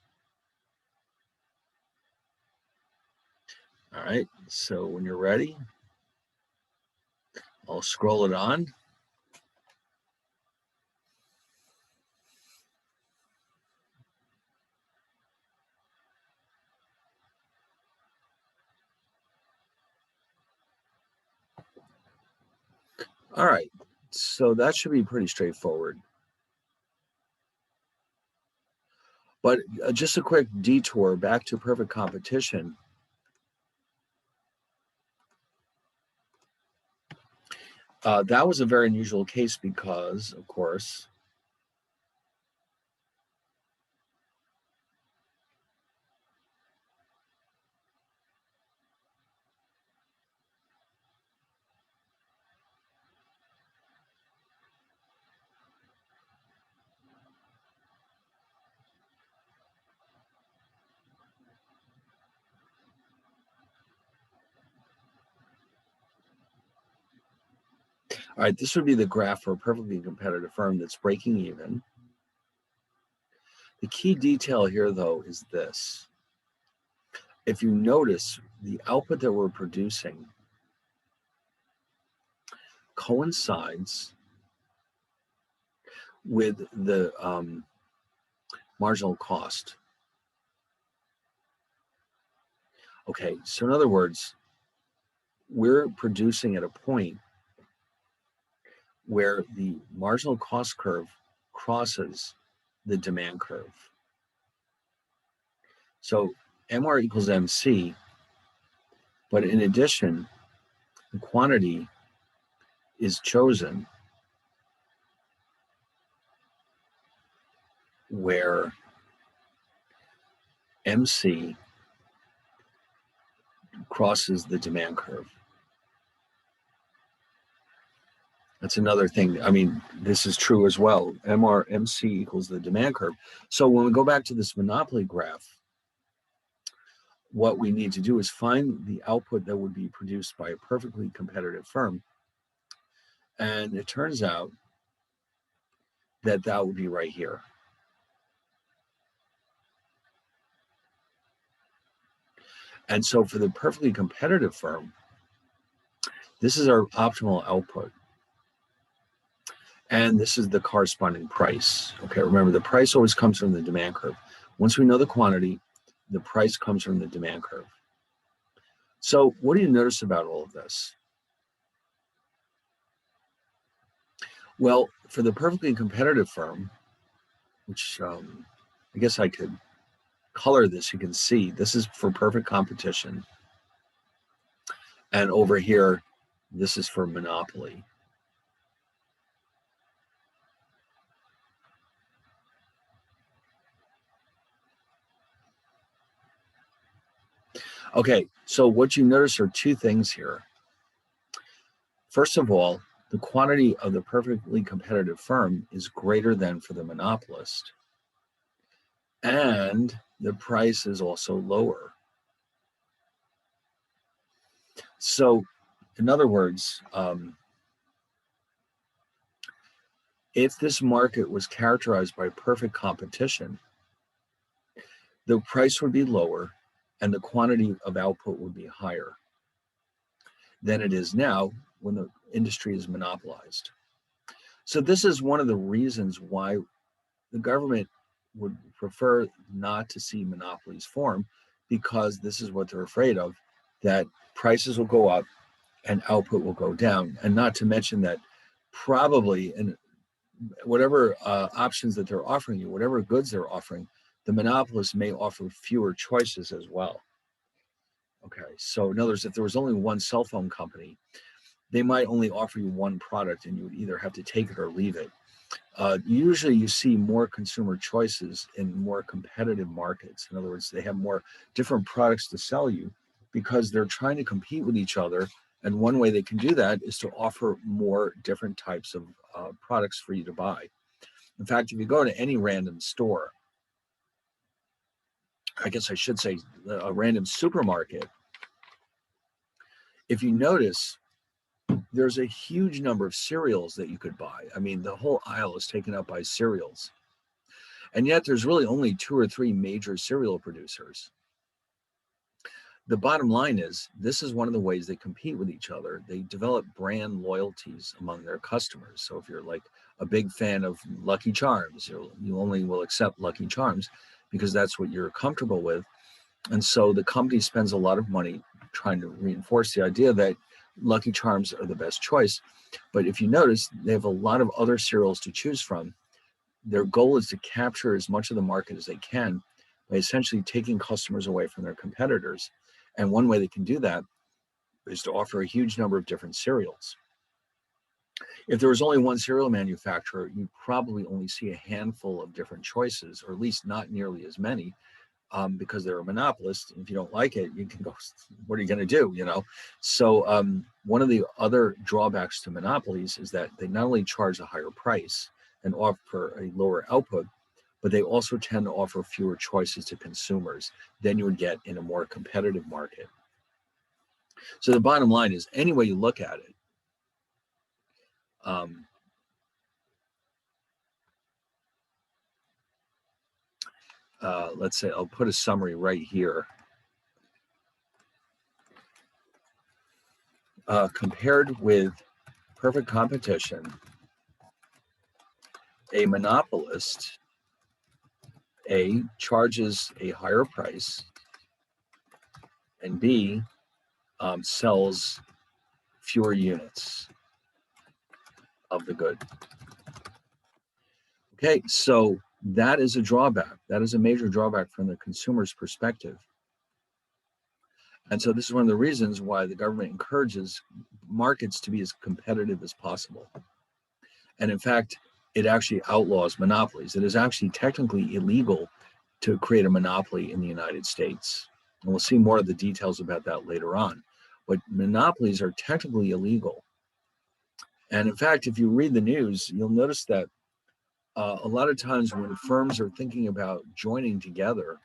Speaker 1: All right, so when you're ready, I'll scroll it on. All right, so that should be pretty straightforward. But just a quick detour back to perfect competition. That was a very unusual case because, of course, all right, this would be the graph for a perfectly competitive firm that's breaking even. The key detail here, though, is this. If you notice, the output that we're producing coincides with the marginal cost. Okay, so in other words, we're producing at a point where the marginal cost curve crosses the demand curve. So MR equals MC, but in addition, the quantity is chosen where MC crosses the demand curve. That's another thing. I mean, this is true as well. MC equals the demand curve. So when we go back to this monopoly graph, what we need to do is find the output that would be produced by a perfectly competitive firm. And it turns out that that would be right here. And so for the perfectly competitive firm, this is our optimal output. And this is the corresponding price. Okay, remember the price always comes from the demand curve. Once we know the quantity, the price comes from the demand curve. So what do you notice about all of this? Well, for the perfectly competitive firm, which I guess I could color this, you can see this is for perfect competition. And over here, this is for monopoly. Okay, so what you notice are two things here. First of all, the quantity of the perfectly competitive firm is greater than for the monopolist, and the price is also lower. So, in other words, if this market was characterized by perfect competition, the price would be lower and the quantity of output would be higher than it is now when the industry is monopolized. So this is one of the reasons why the government would prefer not to see monopolies form, because this is what they're afraid of, that prices will go up and output will go down. And not to mention that probably in whatever options that they're offering you, whatever goods they're offering, the monopolist may offer fewer choices as well. Okay, so in other words, if there was only one cell phone company, they might only offer you one product and you would either have to take it or leave it. Usually you see more consumer choices in more competitive markets. In other words, they have more different products to sell you because they're trying to compete with each other. And one way they can do that is to offer more different types of products for you to buy. In fact, if you go to any random store, I guess I should say a random supermarket, if you notice, there's a huge number of cereals that you could buy. I mean, the whole aisle is taken up by cereals. And yet there's really only 2 or 3 major cereal producers. The bottom line is, this is one of the ways they compete with each other. They develop brand loyalties among their customers. So if you're like a big fan of Lucky Charms, you only will accept Lucky Charms because that's what you're comfortable with. And so the company spends a lot of money trying to reinforce the idea that Lucky Charms are the best choice. But if you notice, they have a lot of other cereals to choose from. Their goal is to capture as much of the market as they can by essentially taking customers away from their competitors. And one way they can do that is to offer a huge number of different cereals. If there was only one cereal manufacturer, you'd probably only see a handful of different choices, or at least not nearly as many, because they're a monopolist. If you don't like it, you can go, what are you going to do? So one of the other drawbacks to monopolies is that they not only charge a higher price and offer a lower output, but they also tend to offer fewer choices to consumers than you would get in a more competitive market. So the bottom line is, any way you look at it, let's say I'll put a summary right here. Compared with perfect competition, a monopolist, A, charges a higher price, and B, sells fewer units of the good. Okay, so that is a drawback. That is a major drawback from the consumer's perspective. And so this is one of the reasons why the government encourages markets to be as competitive as possible. And in fact, it actually outlaws monopolies. It is actually technically illegal to create a monopoly in the United States. And we'll see more of the details about that later on. But monopolies are technically illegal. And in fact, if you read the news, you'll notice that a lot of times when firms are thinking about joining together,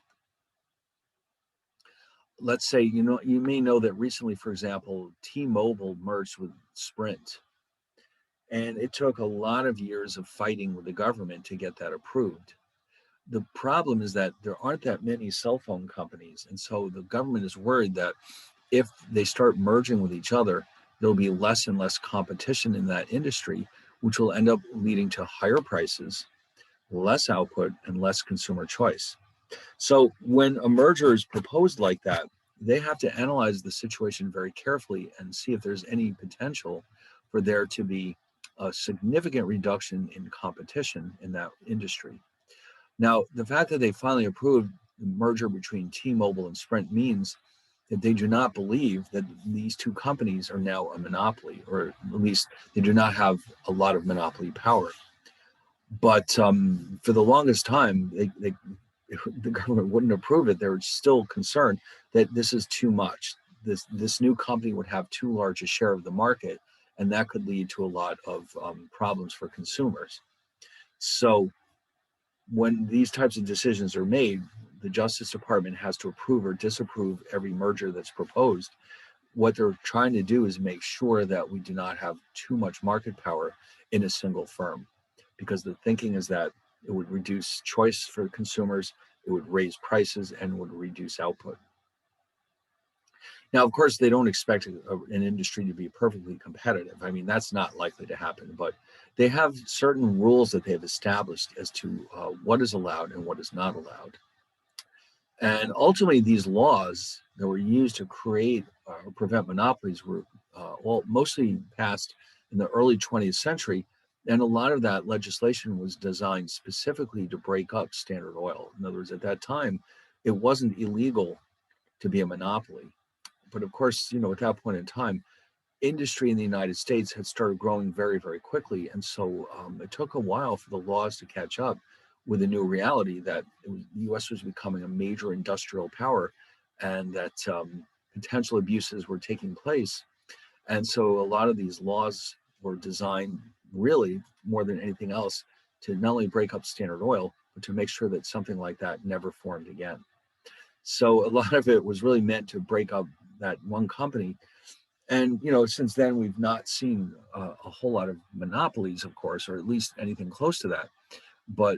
Speaker 1: let's say, you may know that recently, for example, T-Mobile merged with Sprint. And it took a lot of years of fighting with the government to get that approved. The problem is that there aren't that many cell phone companies. And so the government is worried that if they start merging with each other, there'll be less and less competition in that industry, which will end up leading to higher prices, less output, and less consumer choice. So when a merger is proposed like that, they have to analyze the situation very carefully and see if there's any potential for there to be a significant reduction in competition in that industry. Now, the fact that they finally approved the merger between T-Mobile and Sprint means that they do not believe that these two companies are now a monopoly, or at least they do not have a lot of monopoly power. But for the longest time, the government wouldn't approve it. They were still concerned that this is too much. This new company would have too large a share of the market, and that could lead to a lot of problems for consumers. So when these types of decisions are made, the Justice Department has to approve or disapprove every merger that's proposed. What they're trying to do is make sure that we do not have too much market power in a single firm, because the thinking is that it would reduce choice for consumers, it would raise prices, and would reduce output. Now, of course, they don't expect an industry to be perfectly competitive. I mean, that's not likely to happen, but they have certain rules that they have established as to what is allowed and what is not allowed. And ultimately, these laws that were used to create or prevent monopolies were mostly passed in the early 20th century. And a lot of that legislation was designed specifically to break up Standard Oil. In other words, at that time, it wasn't illegal to be a monopoly. But of course, at that point in time, industry in the United States had started growing very, very quickly. And so it took a while for the laws to catch up with the new reality that the US was becoming a major industrial power, and that potential abuses were taking place. And so a lot of these laws were designed, really more than anything else, to not only break up Standard Oil, but to make sure that something like that never formed again. So a lot of it was really meant to break up that one company. And since then we've not seen a whole lot of monopolies, of course, or at least anything close to that. But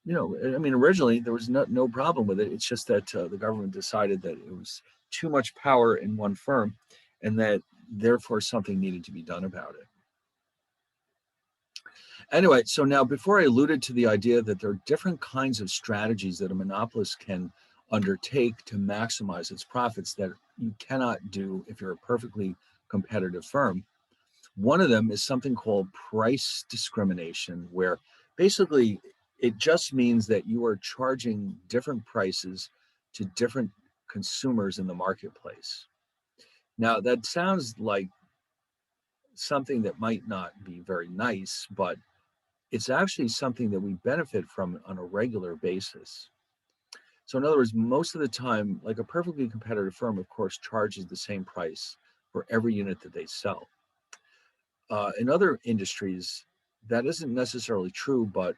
Speaker 1: I mean, originally there was no problem with it. It's just that the government decided that it was too much power in one firm, and that therefore something needed to be done about it. Anyway, so now, before I alluded to the idea that there are different kinds of strategies that a monopolist can undertake to maximize its profits that you cannot do if you're a perfectly competitive firm. One of them is something called price discrimination, where basically it just means that you are charging different prices to different consumers in the marketplace. Now, that sounds like something that might not be very nice, but it's actually something that we benefit from on a regular basis. So in other words, most of the time, like a perfectly competitive firm, of course, charges the same price for every unit that they sell. In other industries, that isn't necessarily true, but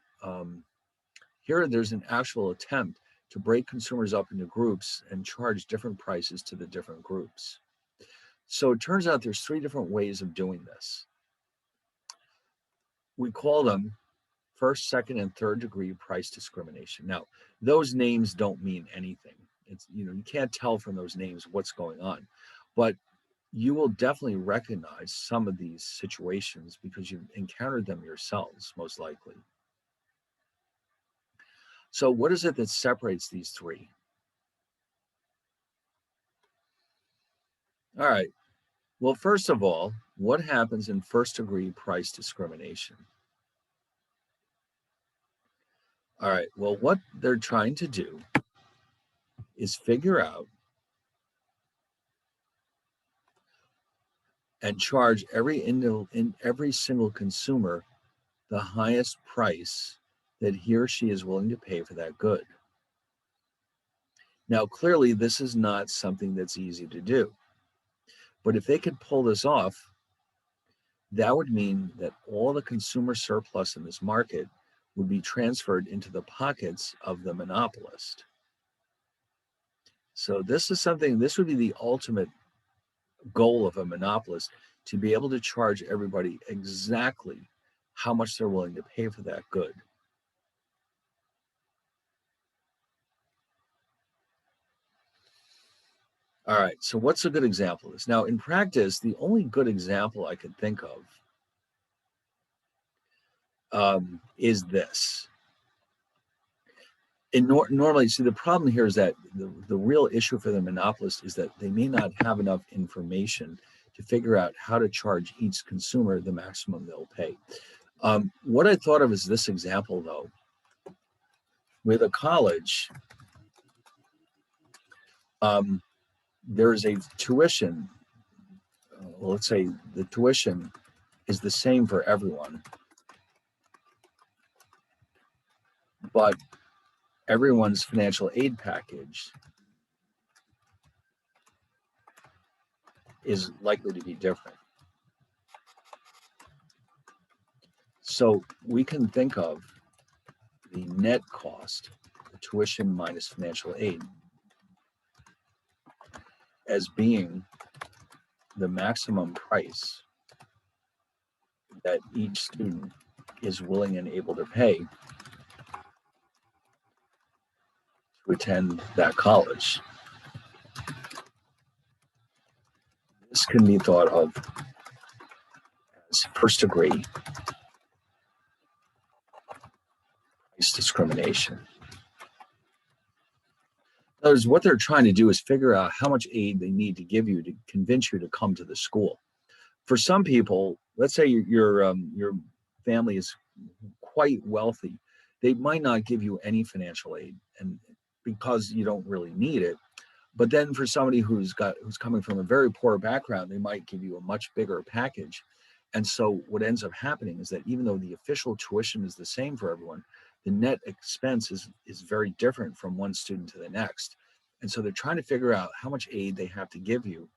Speaker 1: here there's an actual attempt to break consumers up into groups and charge different prices to the different groups. So it turns out there's 3 different ways of doing this. We call them first, second, and third degree price discrimination. Now, those names don't mean anything. It's, you can't tell from those names what's going on, but you will definitely recognize some of these situations because you've encountered them yourselves, most likely. So what is it that separates these 3? All right. Well, first of all, what happens in first degree price discrimination? All right. Well, what they're trying to do is figure out and charge every single consumer the highest price that he or she is willing to pay for that good. Now, clearly, this is not something that's easy to do. But if they could pull this off, that would mean that all the consumer surplus in this market would be transferred into the pockets of the monopolist. So this would be the ultimate goal of a monopolist, to be able to charge everybody exactly how much they're willing to pay for that good. All right, so what's a good example of this? Now, in practice, the only good example I could think of is this. Normally, see, the problem here is that the real issue for the monopolist is that they may not have enough information to figure out how to charge each consumer the maximum they'll pay. What I thought of is this example, though. With a college, there is a tuition. Well, let's say the tuition is the same for everyone, but everyone's financial aid package is likely to be different. So we can think of the net cost, the tuition minus financial aid, as being the maximum price that each student is willing and able to pay to attend that college. This can be thought of as first degree price discrimination. In other words, what they're trying to do is figure out how much aid they need to give you to convince you to come to the school. For some people, let's say your family is quite wealthy, they might not give you any financial aid, and because you don't really need it. But then for somebody who's coming from a very poor background, they might give you a much bigger package. And so what ends up happening is that even though the official tuition is the same for everyone, the net expense is very different from one student to the next. And so they're trying to figure out how much aid they have to give you,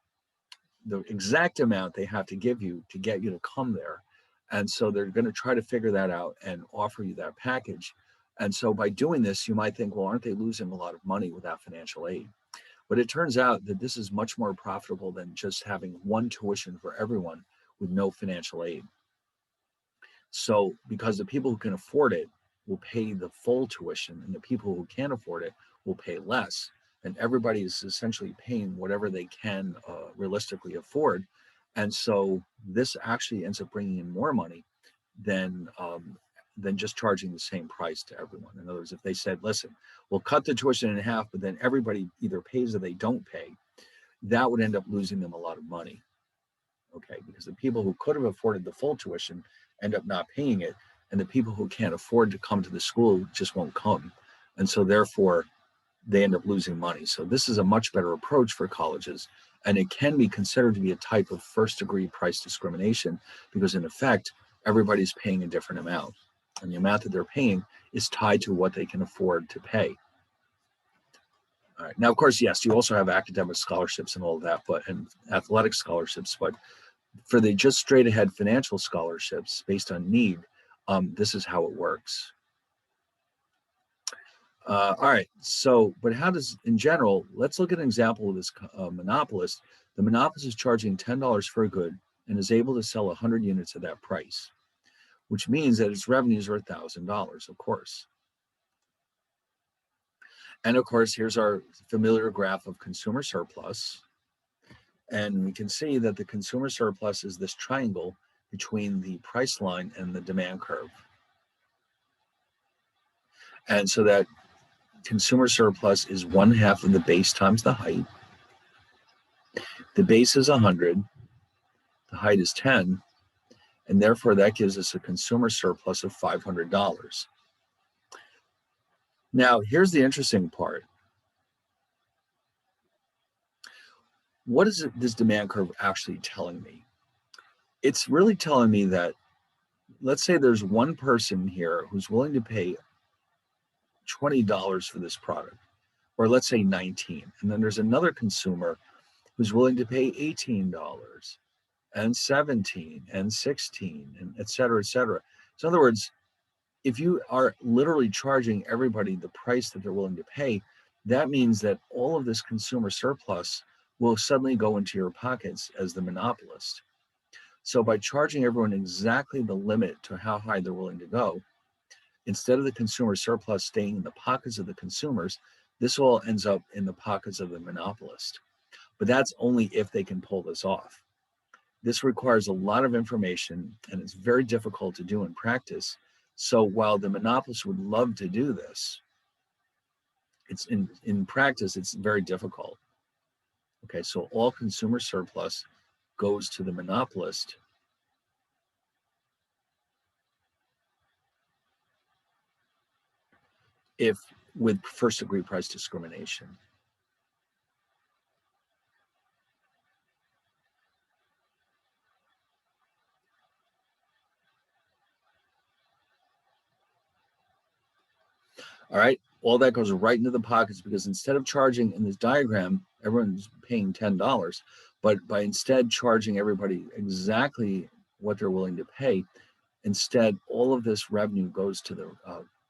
Speaker 1: the exact amount they have to give you to get you to come there. And so they're going to try to figure that out and offer you that package. And so by doing this, you might think, well, aren't they losing a lot of money without financial aid? But it turns out that this is much more profitable than just having one tuition for everyone with no financial aid. So because the people who can afford it will pay the full tuition, and the people who can't afford it will pay less, and everybody is essentially paying whatever they can realistically afford. And so this actually ends up bringing in more money than just charging the same price to everyone. In other words, if they said, listen, we'll cut the tuition in half, but then everybody either pays or they don't pay, that would end up losing them a lot of money. Okay, because the people who could have afforded the full tuition end up not paying it, and the people who can't afford to come to the school just won't come. And so therefore, they end up losing money. So this is a much better approach for colleges, and it can be considered to be a type of first degree price discrimination, because in effect, everybody's paying a different amount, and the amount that they're paying is tied to what they can afford to pay. All right. Now, of course, yes, you also have academic scholarships and all of that, and athletic scholarships, but for the just straight ahead financial scholarships based on need, this is how it works. All right, so, but how does, in general, let's look at an example of this monopolist. The monopolist is charging $10 for a good and is able to sell 100 units at that price, which means that its revenues are $1,000, of course. And of course, here's our familiar graph of consumer surplus. And we can see that the consumer surplus is this triangle between the price line and the demand curve. And so that consumer surplus is 1/2 of the base times the height. The base is 100, the height is 10, and therefore that gives us a consumer surplus of $500. Now, here's the interesting part. What is this demand curve actually telling me? It's really telling me that, let's say there's one person here who's willing to pay $20 for this product, or let's say 19, and then there's another consumer who's willing to pay $18 and 17 and 16 and et cetera, et cetera. So in other words, if you are literally charging everybody the price that they're willing to pay, that means that all of this consumer surplus will suddenly go into your pockets as the monopolist. So by charging everyone exactly the limit to how high they're willing to go, instead of the consumer surplus staying in the pockets of the consumers, this all ends up in the pockets of the monopolist. But that's only if they can pull this off. This requires a lot of information, and it's very difficult to do in practice. So while the monopolist would love to do this, it's in practice, it's very difficult. Okay, so all consumer surplus goes to the monopolist. If with first degree price discrimination. All right, all that goes right into the pockets, because instead of charging in this diagram, everyone's paying $10, but by instead charging everybody exactly what they're willing to pay, Instead, all of this revenue goes to the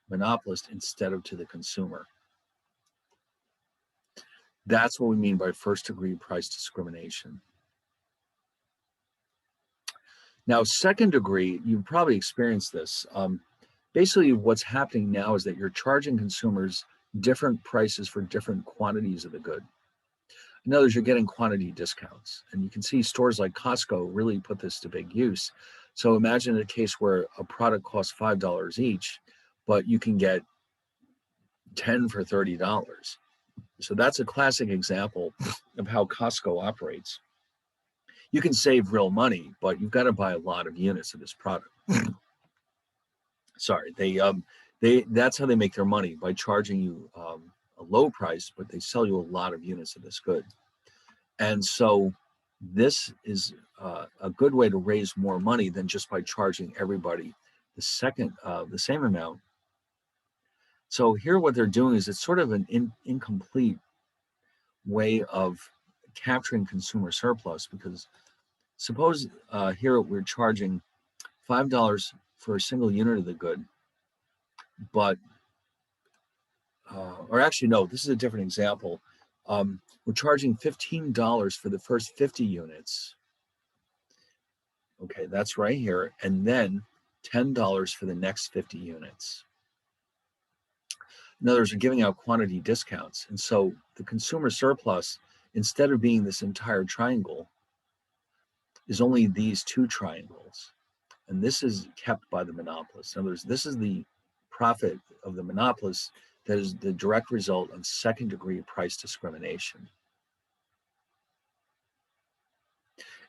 Speaker 1: monopolist instead of to the consumer. That's what we mean by first degree price discrimination. Now, second degree, you've probably experienced this. Basically, what's happening now is that you're charging consumers different prices for different quantities of the good. In other words, you're getting quantity discounts. And you can see stores like Costco really put this to big use. So imagine a case where a product costs $5 each, but you can get 10 for $30. So that's a classic example of how Costco operates. You can save real money, but you've got to buy a lot of units of this product. Sorry, that's how they make their money, by charging you a low price, but they sell you a lot of units of this good. And so this is a good way to raise more money than just by charging everybody the same amount. So here what they're doing is it's sort of an incomplete way of capturing consumer surplus, because suppose here we're charging $5 for a single unit of the good, but or actually no, this is a different example. We're charging $15 for the first 50 units. Okay, that's right here, and then $10 for the next 50 units. In other words, we're giving out quantity discounts, and so the consumer surplus, instead of being this entire triangle, is only these two triangles, and this is kept by the monopolist. In other words, this is the profit of the monopolist that is the direct result of second-degree price discrimination.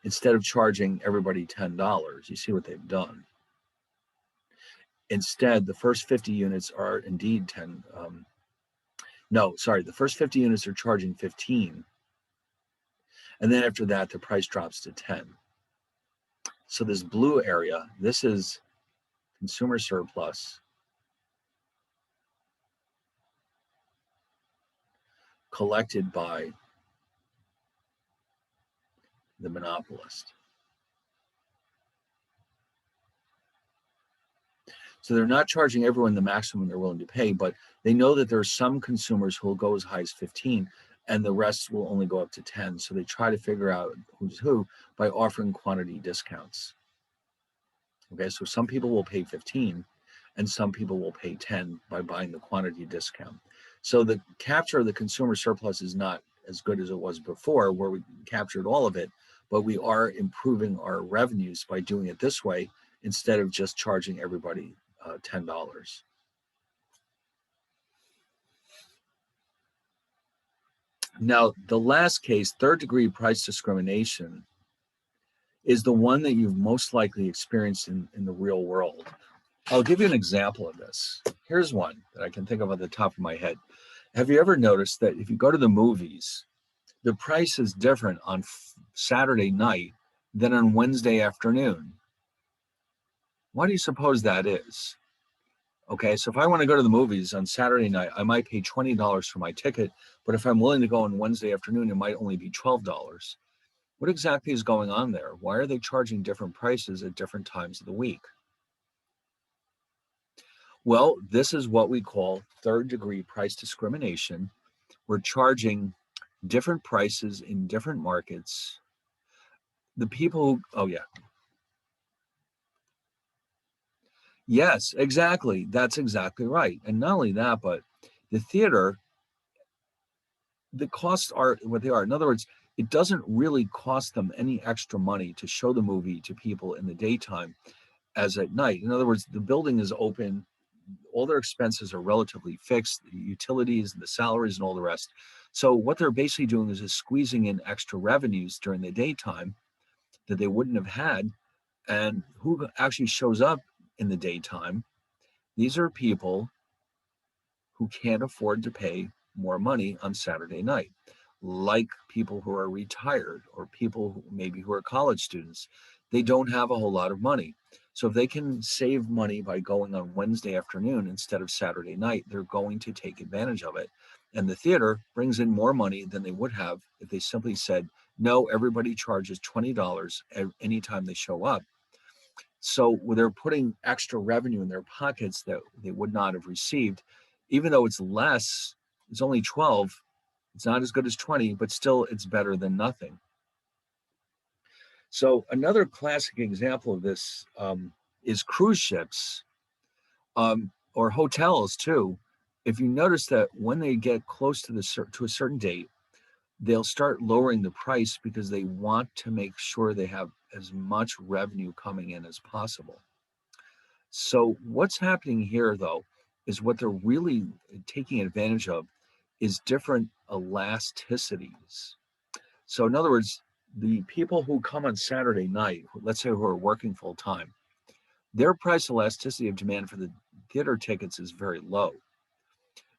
Speaker 1: Instead of charging everybody $10, you see what they've done. Instead, the first 50 units are indeed 10. The first 50 units are charging 15. And then after that, the price drops to 10. So this blue area, this is consumer surplus collected by the monopolist. So they're not charging everyone the maximum they're willing to pay, but they know that there are some consumers who will go as high as 15 and the rest will only go up to 10. So they try to figure out who's who by offering quantity discounts. Okay, so some people will pay 15 and some people will pay 10 by buying the quantity discount. So the capture of the consumer surplus is not as good as it was before, where we captured all of it, but we are improving our revenues by doing it this way instead of just charging everybody $10. Now, the last case, third-degree price discrimination, is the one that you've most likely experienced in the real world. I'll give you an example of this. Here's one that I can think of at the top of my head. Have you ever noticed that if you go to the movies, the price is different on Saturday night than on Wednesday afternoon? Why do you suppose that is? Okay, so if I want to go to the movies on Saturday night, I might pay $20 for my ticket, but if I'm willing to go on Wednesday afternoon, it might only be $12. What exactly is going on there? Why are they charging different prices at different times of the week? Well, this is what we call third-degree price discrimination. We're charging different prices in different markets. The people who, oh yeah. Yes, exactly. That's exactly right. And not only that, but the theater, the costs are what they are. In other words, it doesn't really cost them any extra money to show the movie to people in the daytime as at night. In other words, the building is open, all their expenses are relatively fixed, the utilities and the salaries and all the rest. So what they're basically doing is squeezing in extra revenues during the daytime that they wouldn't have had. And who actually shows up in the daytime? These are people who can't afford to pay more money on Saturday night, like people who are retired or people who are college students. They don't have a whole lot of money. So if they can save money by going on Wednesday afternoon instead of Saturday night, they're going to take advantage of it. And the theater brings in more money than they would have if they simply said, no, everybody charges $20 anytime they show up. So when they're putting extra revenue in their pockets that they would not have received, even though it's less, it's only 12, it's not as good as 20, but still it's better than nothing. So another classic example of this is cruise ships or hotels too. If you notice that when they get close to to a certain date, they'll start lowering the price because they want to make sure they have as much revenue coming in as possible. So what's happening here, though, is what they're really taking advantage of is different elasticities. So in other words, the people who come on Saturday night, let's say who are working full time, their price elasticity of demand for the theater tickets is very low.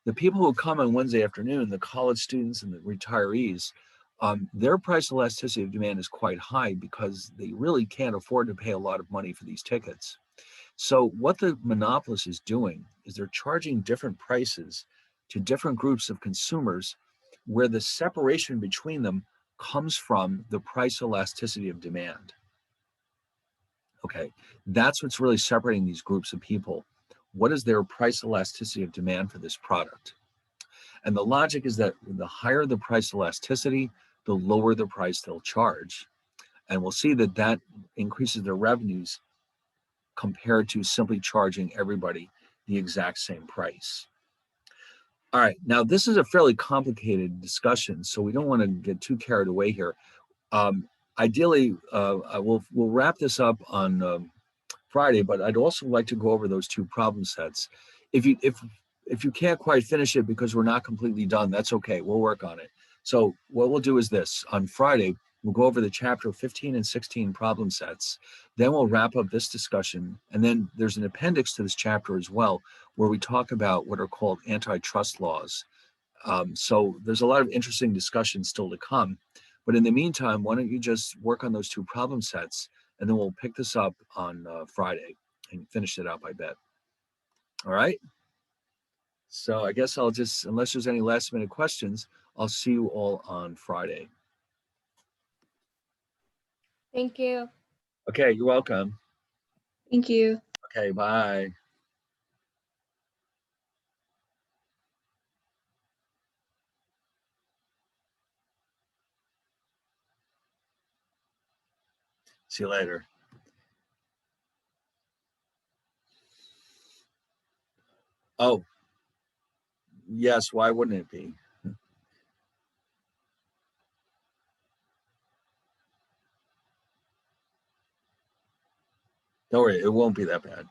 Speaker 1: The people who come on Wednesday afternoon, the college students and the retirees, their price elasticity of demand is quite high because they really can't afford to pay a lot of money for these tickets. So what the monopolist is doing is they're charging different prices to different groups of consumers where the separation between them comes from the price elasticity of demand. Okay, that's what's really separating these groups of people. What is their price elasticity of demand for this product? And the logic is that the higher the price elasticity, the lower the price they'll charge. And we'll see that that increases their revenues compared to simply charging everybody the exact same price. All right, now this is a fairly complicated discussion, so we don't want to get too carried away here. Ideally, we'll wrap this up on Friday, but I'd also like to go over those two problem sets. If you can't quite finish it because we're not completely done, that's okay. We'll work on it. So what we'll do is this: on Friday, we'll go over the chapter 15 and 16 problem sets. Then we'll wrap up this discussion, and then there's an appendix to this chapter as well, where we talk about what are called antitrust laws. So there's a lot of interesting discussion still to come. But in the meantime, why don't you just work on those two problem sets, and then we'll pick this up on Friday and finish it up, I bet. All right. So I guess I'll just, unless there's any last minute questions, I'll see you all on Friday.
Speaker 2: Thank you.
Speaker 1: Okay, you're welcome.
Speaker 3: Thank you.
Speaker 1: Okay, bye. See you later. Oh, yes, why wouldn't it be? Don't worry, it won't be that bad.